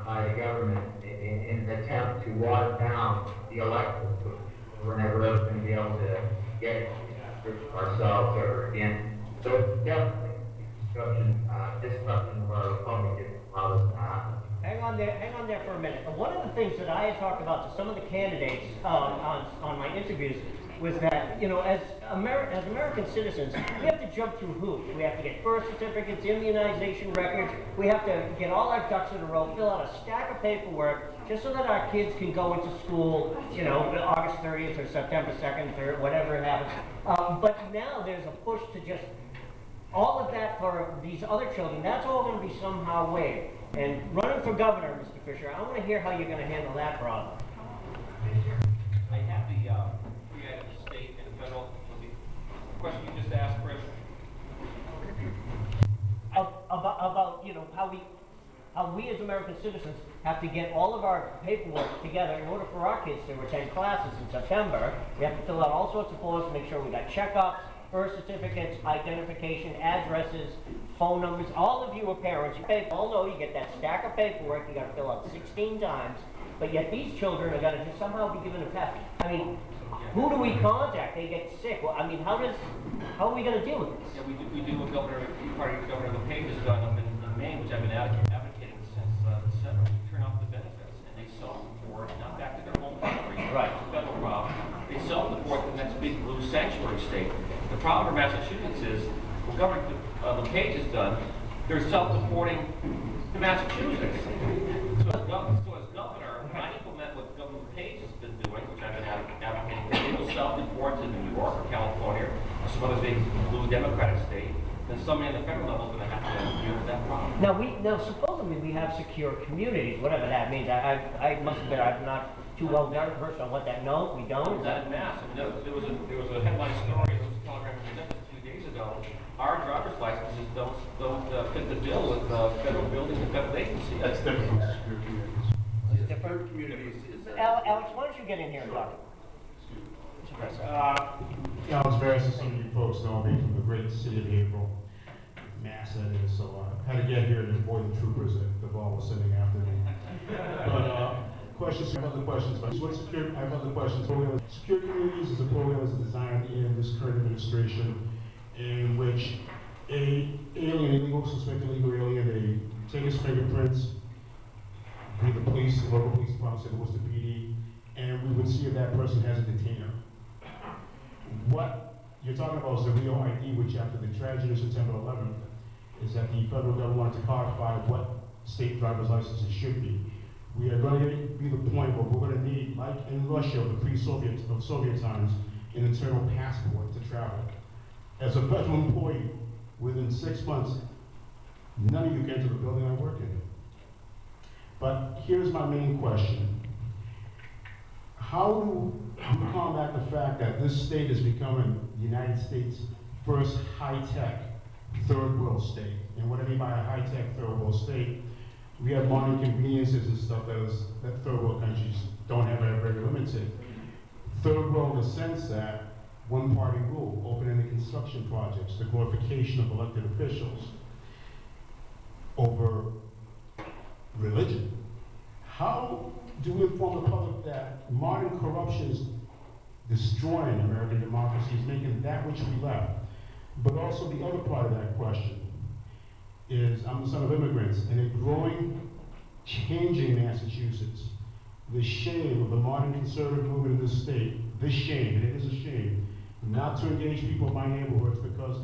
by the government in an attempt to water down the electorate. We're never ever going to be able to get it ourselves ever again. So it's definitely destruction of our republic if it allows us to happen. Hang on there for a minute. One of the things that I had talked about to some of the candidates on my interviews was that, as American citizens, we have to jump through hoops. We have to get birth certificates, immunization records. We have to get all our ducks in a row, fill out a stack of paperwork, just so that our kids can go into school, August 30th or September 2nd or whatever it happens. But now there's a push to just all of that for these other children. That's all going to be somehow waived. And running for governor, Mr. Fisher, I want to hear how you're going to handle that problem. I have the three items, state and federal. The question you just asked, Chris. About how we as American citizens have to get all of our paperwork together in order for our kids to attend classes in September. We have to fill out all sorts of forms to make sure we got checkups, birth certificates, identification, addresses, phone numbers. All of you are parents. You all know you get that stack of paperwork you got to fill out 16 times, but yet these children are going to just somehow be given a pass. I mean, who do we contact? They get sick. Well, I mean, how are we going to deal with this? Yeah, we do what Governor LePage has done up in Maine, which I've been advocating since December. We turn off the benefits, and they sell them for $9 problem for Massachusetts is, when Governor LePage is done, they're self-reporting to Massachusetts. So as governor, I implement what Governor LePage has been doing, which I've been advocating, they will self-report to New York or California or some other big blue Democratic state, then somebody on the federal level is going to have to deal with that problem. Now supposedly we have secure communities, whatever that means. I must admit I'm not too well versed on what that. No, we don't. That mass. I mean, there was a headline story in the Telegram presented 2 days ago. Our driver's licenses don't fit the bill with federal buildings and federal agencies. That's different from secure communities. It's different communities. Alex, why don't you get in here and talk? Alex Barris, as some of you folks know me from the great city of April, Mass that is, so I had to get here to avoid the troopers that the ball was sending after me. But questions, I have other questions. But I have other questions. Secure communities is a program that was designed in this current administration in which illegal, suspected illegal alien, they take his fingerprints, be the police, the local police department, say it was the PD, and we would see if that person has a detainer. What you're talking about is the real ID, which after the tragedy of September 11th, is that the federal government wanted to codify what state driver's licenses should be. We are going to be the point where we're going to need, like in Russia, the pre-Soviet of Soviet times, an internal passport to travel. As a federal employee, within 6 months, none of you get to the building I work in. But here's my main question. How do you combat the fact that this state is becoming the United States' first high-tech third world state? And what I mean by a high-tech third world state, we have modern conveniences and stuff that third world countries don't have, are very limited. Third world in the sense that one-party rule, open-ended construction projects, the glorification of elected officials over religion. How do we inform the public that modern corruption is destroying American democracy, is making that which we left? But also the other part of that question is, I'm the son of immigrants, in a growing, changing Massachusetts, the shame of the modern conservative movement in this state, this shame, and it is a shame, not to engage people in my neighborhoods because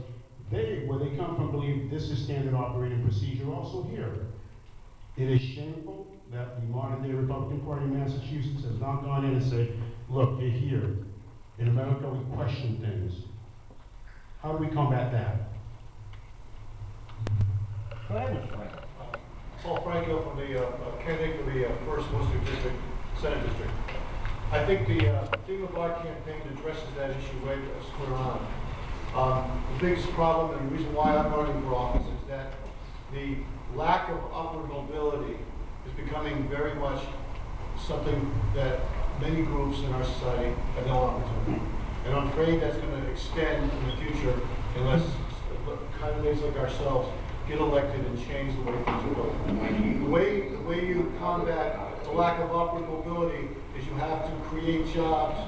they, where they come from, believe this is standard operating procedure also here. It is shameful that the modern day Republican Party in Massachusetts has not gone in and said, look, you're here. In America, we question things. How do we combat that? Go ahead, Mr. Frank. Paul Franco from the candidate for the 1st Worcester District, Senate District. I think the theme of our campaign addresses that issue right square on. The biggest problem and the reason why I'm running for office is that the lack of upward mobility is becoming very much something that many groups in our society have no opportunity. And I'm afraid that's going to extend in the future unless candidates like ourselves get elected and change the way things are going. The way you combat the lack of upward mobility is you have to create jobs,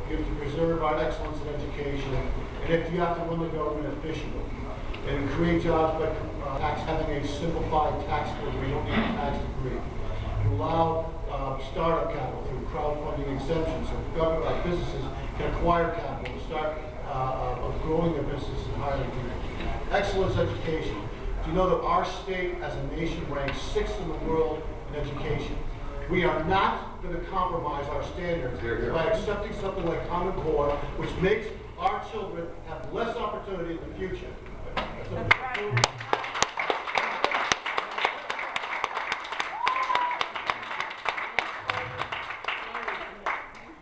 you have to preserve our excellence in education, and if you have to run the government efficiently. And create jobs by having a simplified tax code where you don't need a tax degree. You allow startup capital through crowdfunding exemptions so government businesses can acquire capital to start growing their business and hiring people. Excellence education. Do you know that our state as a nation ranks 6th in the world in education? We are not going to compromise our standards by accepting something like Common Core, which makes our children have less opportunity in the future.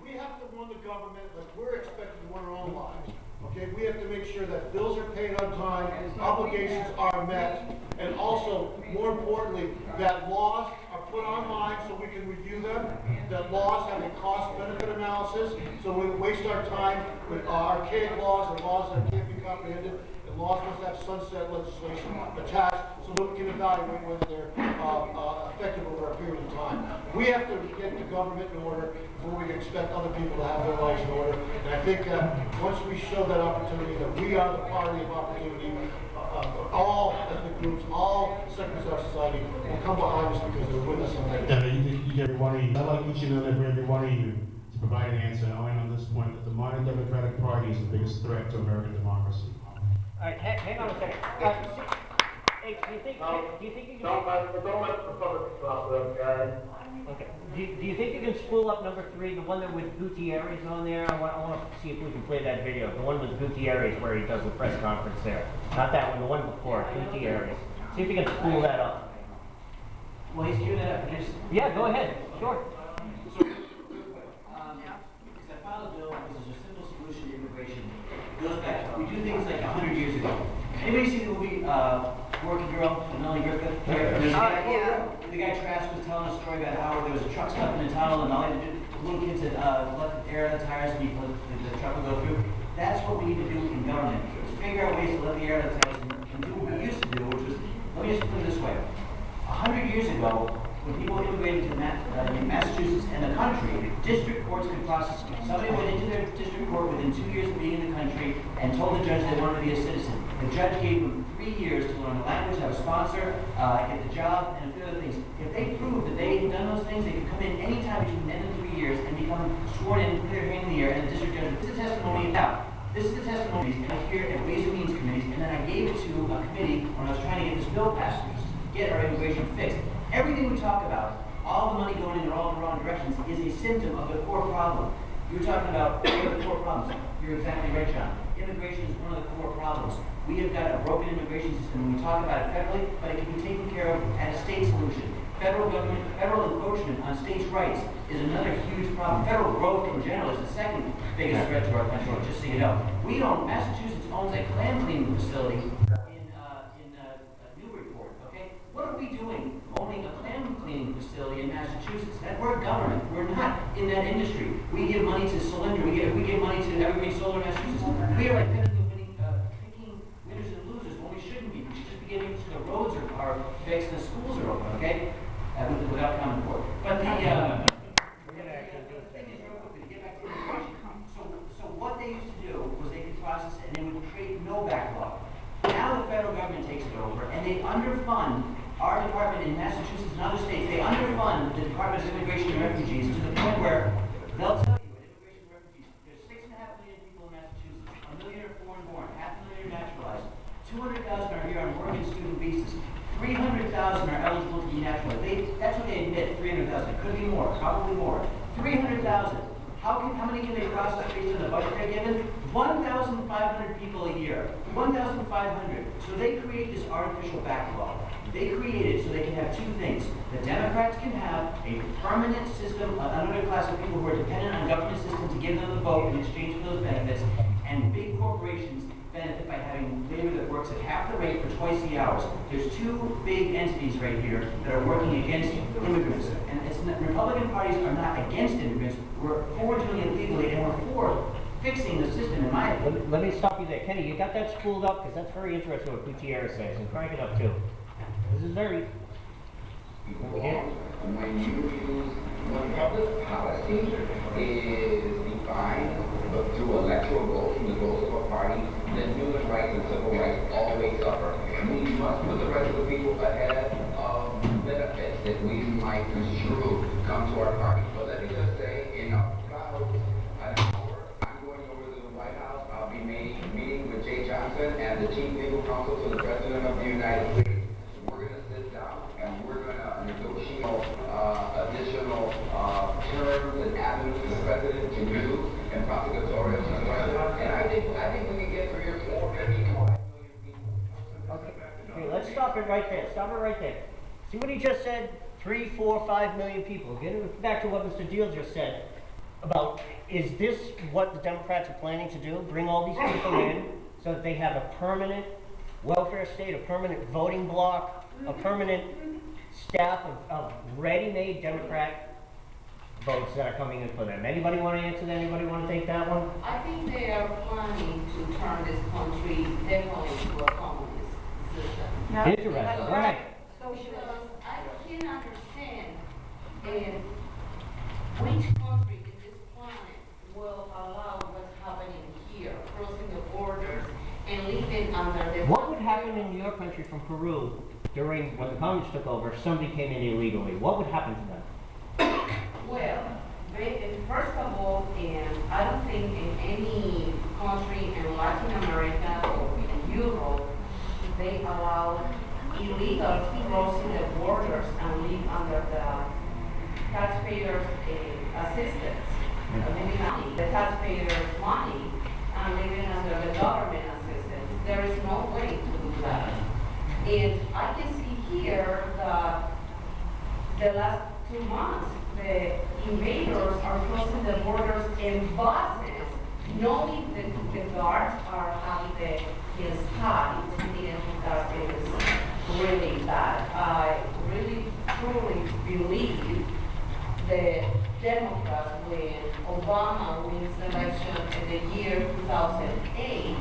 We have to run the government like we're expected to run our own lives. Okay, we have to make sure that bills are paid on time, obligations are met, and also, more importantly, that laws are put online so we can review them, that laws have a cost-benefit analysis, so we don't waste our time with archaic laws and laws that can't be comprehended, and laws must have sunset legislation attached so that we can evaluate whether they're effective over a period of time. We have to get the government in order before we can expect other people to have their lives in order. And I think that once we show that opportunity, that we are the party of opportunity, all ethnic groups, all sectors of our society will come behind us because they're with us on that. Yeah, you get every one of you. I like each and every one of you to provide an answer, I'll end on this point, that the modern Democratic Party is the biggest threat to American democracy. All right, hang on a second. Hey, do you think you can... Don't let the public stop them, guys. Okay. Do you think you can spool up number 3, the one that with Gutierrez on there? I want to see if we can play that video. The one with Gutierrez where he does the press conference there. Not that one, the one before, Gutierrez. See if you can spool that up. Well, he's queuing that up. Yeah, go ahead. Sure. So, because I filed a bill, this is a simple solution to immigration. It goes back, we do things like 100 years ago. Anybody see the movie Worc with Melanie Griffith? Yeah. The guy Trask was telling a story about how there was a truck stuck in a tunnel and all they had to do, little kids had let the air out of the tires and the truck would go through. That's what we need to do in government, is figure out ways to let the air out of the tires and do what we used to do, which was, let me just put it this way. 100 years ago, when people immigrated to Massachusetts and the country, district courts could process them. Somebody went into their district court within 2 years of being in the country and told the judge they wanted to be a citizen. The judge gave them 3 years to learn the language, have a sponsor, get the job, and a few other things. If they proved that they had done those things, they could come in any time between then and 3 years and become sworn in, put their hand in the air, and the district judge, this is the testimony now. This is the testimony, and I hear at Ways and Means committees, and then I gave it to a committee when I was trying to get this bill passed, get our immigration fixed. Everything we talk about, all the money going in all the wrong directions, is a symptom of the core problem. You're talking about what are the core problems. You're exactly right, John. Immigration is one of the core problems. We have got a broken immigration system when we talk about it federally, but it can be taken care of as a state solution. Federal government, federal encroachment on states' rights is another huge problem. Federal growth in general is the second biggest threat to our country, just so you know. Massachusetts owns a clam cleaning facility in Newburyport, okay? What are we doing owning a clam cleaning facility in Massachusetts? We're government. We're not in that industry. We give money to Solyndra. We give money to Evergreen Solar in Massachusetts. We are like picking winners and losers when we shouldn't be. We should just be getting the roads are fixed and the schools are open, okay? Without comment for it. But the thing is, real quickly, to get back to immigration. So what they used to do was they could process it and they would create no backlog. Now the federal government takes it over and they underfund our department in Massachusetts and other states. They underfund the Department of Immigration and Refugees to the point where they'll tell you at Immigration and Refugees, there's 6.5 million people in Massachusetts, 1 million are foreign born, 500,000 are naturalized, 200,000 are here on work and student visas, 300,000 are eligible to be naturalized. That's what they admit, 300,000. It could be more, probably more. 300,000. How many can they process based on the budget they're given? 1,500 people a year. 1,500. So they create this artificial backlog. They create it so they can have 2 things. The Democrats can have a permanent system, another class of people who are dependent on government system to give them the vote in exchange for those benefits, and big corporations benefit by having labor that works at half the rate for twice the hours. There's 2 big entities right here that are working against immigrants. And Republican parties are not against immigrants. We're for doing it legally, and we're for fixing the system, in my opinion. Let me stop you there. Kenny, you got that spooled up? Because that's very interesting what Gutierrez says. And crank it up, too. This is very... When public policy is defined through electoral goals and the goals of a party, then human rights and civil rights always suffer. We must put the rest of the people ahead of benefits that we might construe come to our party. But let me just say, in about an hour, I'm going over to the White House. I'll be meeting with Jay Johnson and the Chief Legal Counsel to the President of the United States. We're going to sit down and we're going to negotiate additional terms and avenues the President can use in prosecutorial discretion. And I think we can get 3 or 4, maybe 5 million people. Okay, let's stop it right there. Stop it right there. See what he just said? 3, 4, 5 million people. Getting back to what Mr. Deal just said about, is this what the Democrats are planning to do? Bring all these people in so that they have a permanent welfare state, a permanent voting bloc, a permanent staff of ready-made Democrat votes that are coming in for them. Anybody want to answer that? Anybody want to take that one? I think they are planning to turn this country definitely into a communist system. Yeah. Interesting. Go ahead. Because I can understand which country in this planet will allow what's happening here, crossing the borders and living under the... What would happen in your country from Peru during when the communists took over if somebody came in illegally? What would happen to them? Well, they, in first of all, I don't think in any country in Latin America or in Europe, they allow illegals crossing the borders and live under the taxpayers' assistance, living on the taxpayers' money and living under the government assistance. There is no way to do that. And I can see here that the last 2 months, the invaders are crossing the borders in buses, knowing that the guards are having the inside, and that is really bad. I really truly believe the Democrats, when Obama wins the election in the year 2008,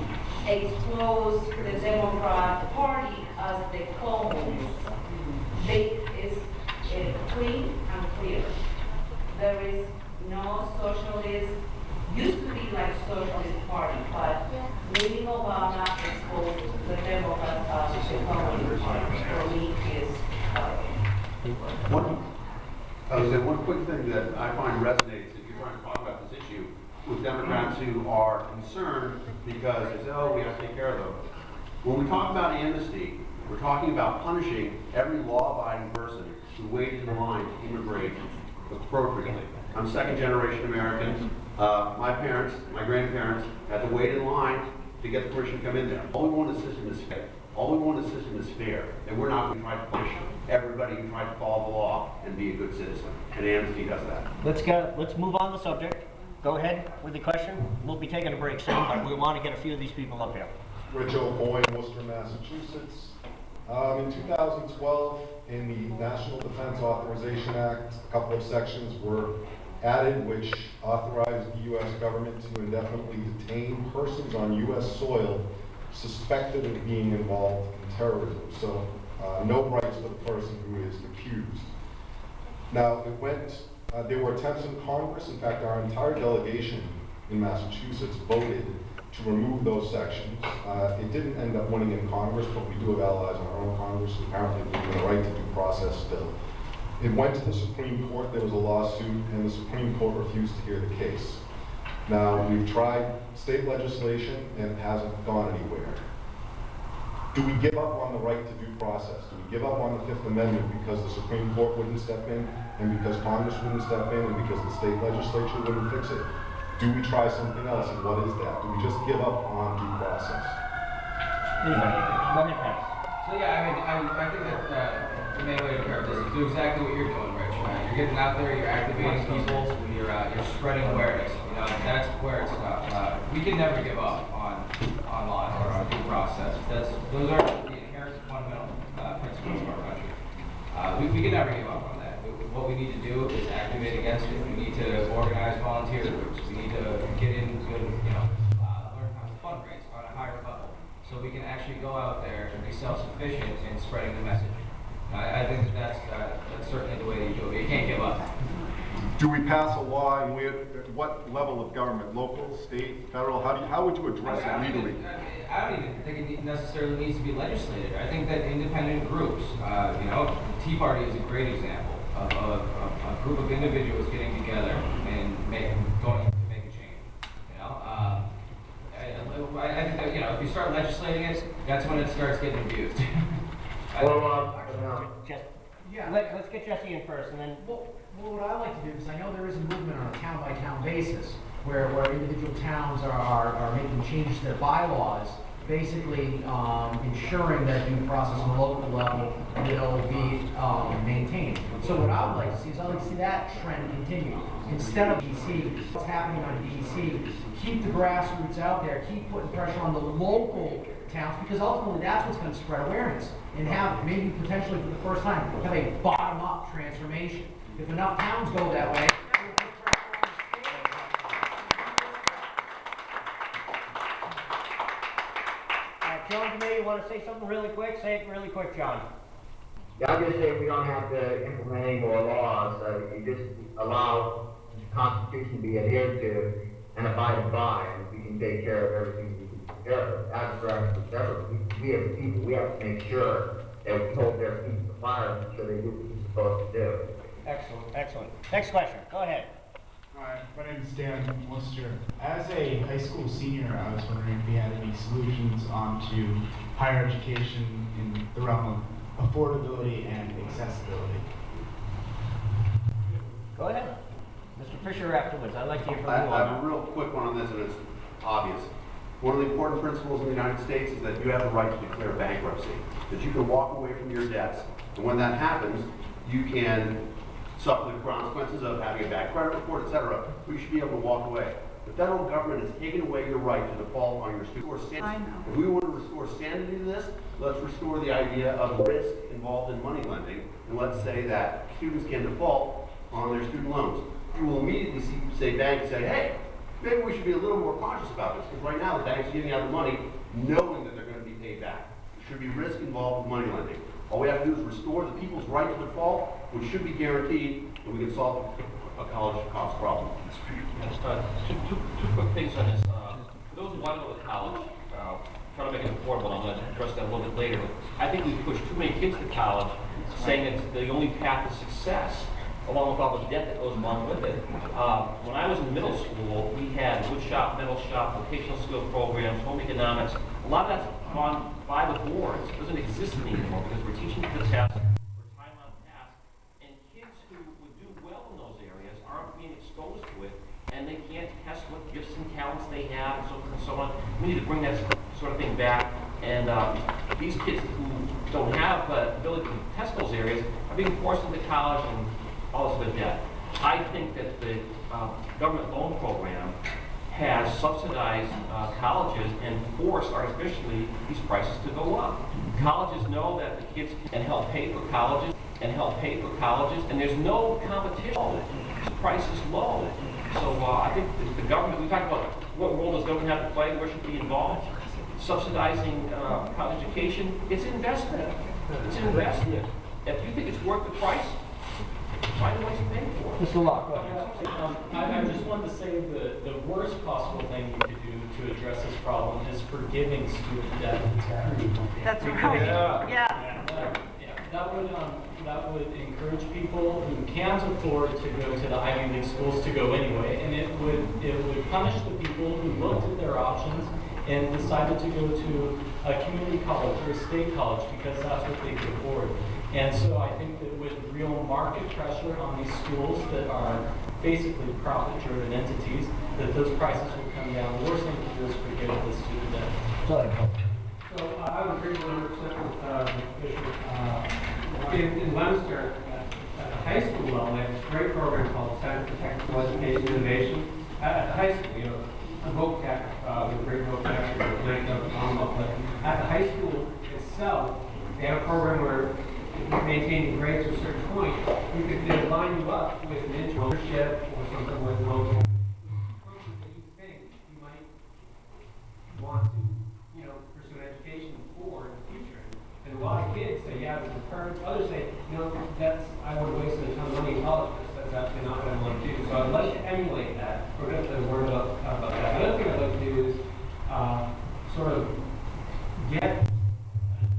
exposed the Democrat Party as the communists. It's clean and clear. There is no socialist, used to be like socialist party, but leaving Obama exposed the Democrats as the communist party. For me, is one quick thing that I find resonates if you're trying to talk about this issue with Democrats who are concerned because they say, oh, we have to take care of them. When we talk about amnesty, we're talking about punishing every law-abiding person who waited in line to immigrate appropriately. I'm second-generation American. My parents, my grandparents had to wait in line to get the permission to come in there. All we want in the system is fair. All we want in the system is fair. And we're not going to try to punish everybody who tried to follow the law and be a good citizen. And amnesty does that. Let's move on the subject. Go ahead with the question. We'll be taking a break soon, but we want to get a few of these people up here. Rich O'Boy, Worcester, Massachusetts. In 2012, in the National Defense Authorization Act, a couple of sections were added which authorized the U.S. government to indefinitely detain persons on U.S. soil suspected of being involved in terrorism. So no rights for the person who is accused. Now, there were attempts in Congress. In fact, our entire delegation in Massachusetts voted to remove those sections. It didn't end up winning in Congress, but we do have allies in our own Congress who apparently believe in the right to due process still. It went to the Supreme Court, there was a lawsuit, and the Supreme Court refused to hear the case. Now, we've tried state legislation, and it hasn't gone anywhere. Do we give up on the right to due process? Do we give up on the Fifth Amendment because the Supreme Court wouldn't step in, and because Congress wouldn't step in, and because the state legislature wouldn't fix it? Do we try something else, and what is that? Do we just give up on due process? Go ahead, Pat. So yeah, I mean, I think that the main way to prepare this is do exactly what you're doing, Rich. You're getting out there, you're activating people, you're spreading awareness. You know, that's where it's tough. We can never give up on law or on due process. Those are the inherent fundamental principles of our country. We can never give up on that. What we need to do is activate against it. We need to organize volunteer groups. We need to get in good, learn how to fundraise on a higher level, so we can actually go out there and be self-sufficient in spreading the message. I think that's certainly the way that you do it. You can't give up. Do we pass a law, and what level of government, local, state, federal? How would you address it legally? I don't even think it necessarily needs to be legislated. I think that independent groups, the Tea Party is a great example of a group of individuals getting together and going to make a change. I think that if you start legislating it, that's when it starts getting abused. Let's get Jesse in first, and then. Well, what I like to do, because I know there is a movement on a town-by-town basis, where individual towns are making changes to their bylaws, basically ensuring that due process on the local level will be maintained. So what I would like to see is I'd like to see that trend continue. Instead of DC, what's happening on DC, keep the grassroots out there, keep putting pressure on the local towns, because ultimately that's what's going to spread awareness and have maybe potentially for the first time have a bottom-up transformation. If enough towns go that way, John, you want to say something really quick? Say it really quick, John. Yeah, I'll just say we don't have to implement any more laws. You just allow the Constitution to be adhered to and abided by, and we can take care of everything we can take care of. Abstract, whatever. We as people, we have to make sure that we hold their feet to the fire and make sure they do what they're supposed to do. Excellent, excellent. Next question. Go ahead. Hi, Hi, my name is Dan from Worcester. As a high school senior, I was wondering if you had any solutions onto higher education in the realm of affordability and accessibility. Go ahead. Mr. Fisher afterwards. I'd like to hear from you I on have a real quick one on this, and it's obvious. One of the important principles in the United States is that you have the right to declare bankruptcy, that you can walk away from your debts, and when that happens, you can suffer the consequences of having a bad credit report, etc., but you should be able to walk away. The federal government has taken away your right to default on your student. If we want to restore sanity to this, let's restore the idea of risk involved in money lending, and let's say that students can default on their student loans. You will immediately say banks say, hey, maybe we should be a little more cautious about this, because right now the banks are giving out the money knowing that they're going to be paid back. There should be risk involved with money lending. All we have to do is restore the people's right to default, which should be guaranteed, and we can solve a college cost problem. Two quick things on this. For those who want to go to college, try to make it affordable, I'm going to address that a little bit later. I think we push too many kids to college, saying it's the only path to success, along with all the debt that goes along with it. When I was in middle school, we had wood shop, metal shop, vocational skill programs, home economics. A lot of that's gone by the boards. It doesn't exist anymore because we're teaching to the test, we're time on task, and kids who would do well in those areas aren't being exposed to it, and they can't test what gifts and talents they have, and so forth and so on. We need to bring that sort of thing back, and these kids who don't have the ability to test those areas are being forced into college and all this other debt. I think that the government loan program has subsidized colleges and forced artificially these prices to go up. Colleges know that the kids can help pay for colleges and there's no competition. The price is low. So I think the government, we talked about what role does government have to play, where should it be involved? Subsidizing college education, it's investment. It's an investment. If you think it's worth the price, why do you pay for it? Mr. Locke. I just wanted to say the worst possible thing you could do to address this problem is forgiving student debt. That's right. Yeah. That would encourage people who can't afford to go to the Ivy League schools to go anyway, and it would punish the people who looked at their options and decided to go to a community college or a state college because that's what they could afford. And so I think that with real market pressure on these schools that are basically profit-driven entities, that those prices will come down. The worst thing to do is forgive the student debt. So I would agree 100% with Bishop. In Leominster, at the high school level, they have this great program called Center for Technical Education Innovation. At the high school, a Voc Tech, with a great Voc Tech, but at the high school itself, they have a program where maintaining grades to a certain point, they line you up with an internship or something with local something that you think you might want to, pursue an education for in the future. And a lot of kids say, yeah, this is perfect. Others say, I would waste a ton of money in college, but that's absolutely not what I want to do. So I'd like to emulate that. We're going to have to worry about that. Another thing I'd like to do is sort of get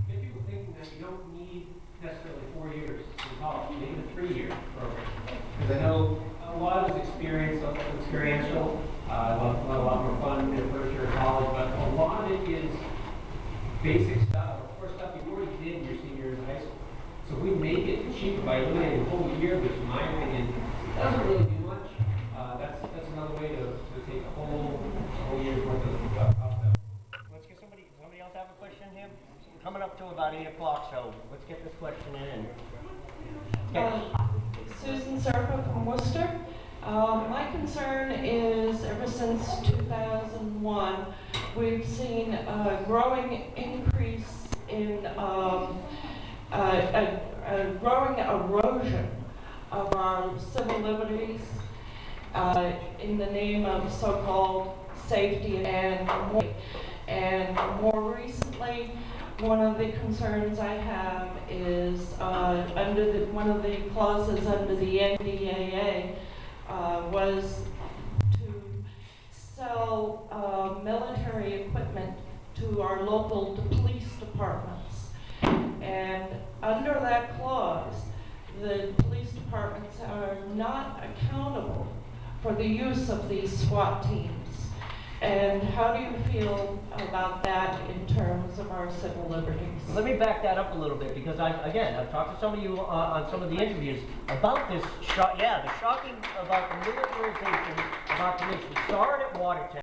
people thinking that you don't need necessarily 4 years in college, maybe a 3-year program. Because I know a lot of this experience, experiential, a lot more fun in the first year of college, but a lot of it is basic stuff, or stuff you already did in your senior year in high school. So we make it cheaper by eliminating a whole year, which in my opinion doesn't really do much. That's another way to take a whole year's worth of stuff out. Let's get somebody else have a question here? We're coming up to about 8 o'clock, so let's get this question in. Susan Serpa from Worcester. My concern is ever since 2001, we've seen a growing increase in a growing erosion of our civil liberties in the name of so-called safety and more recently, one of the concerns I have is under one of the clauses under the NDAA was to sell military equipment to our local police departments. And under that clause, the police departments are not accountable for the use of these SWAT teams. And how do you feel about that in terms of our civil liberties? Let me back that up a little bit, because I've talked to some of you on some of the interviews about this, the shocking about the militarization of our police. We saw it at Watertown.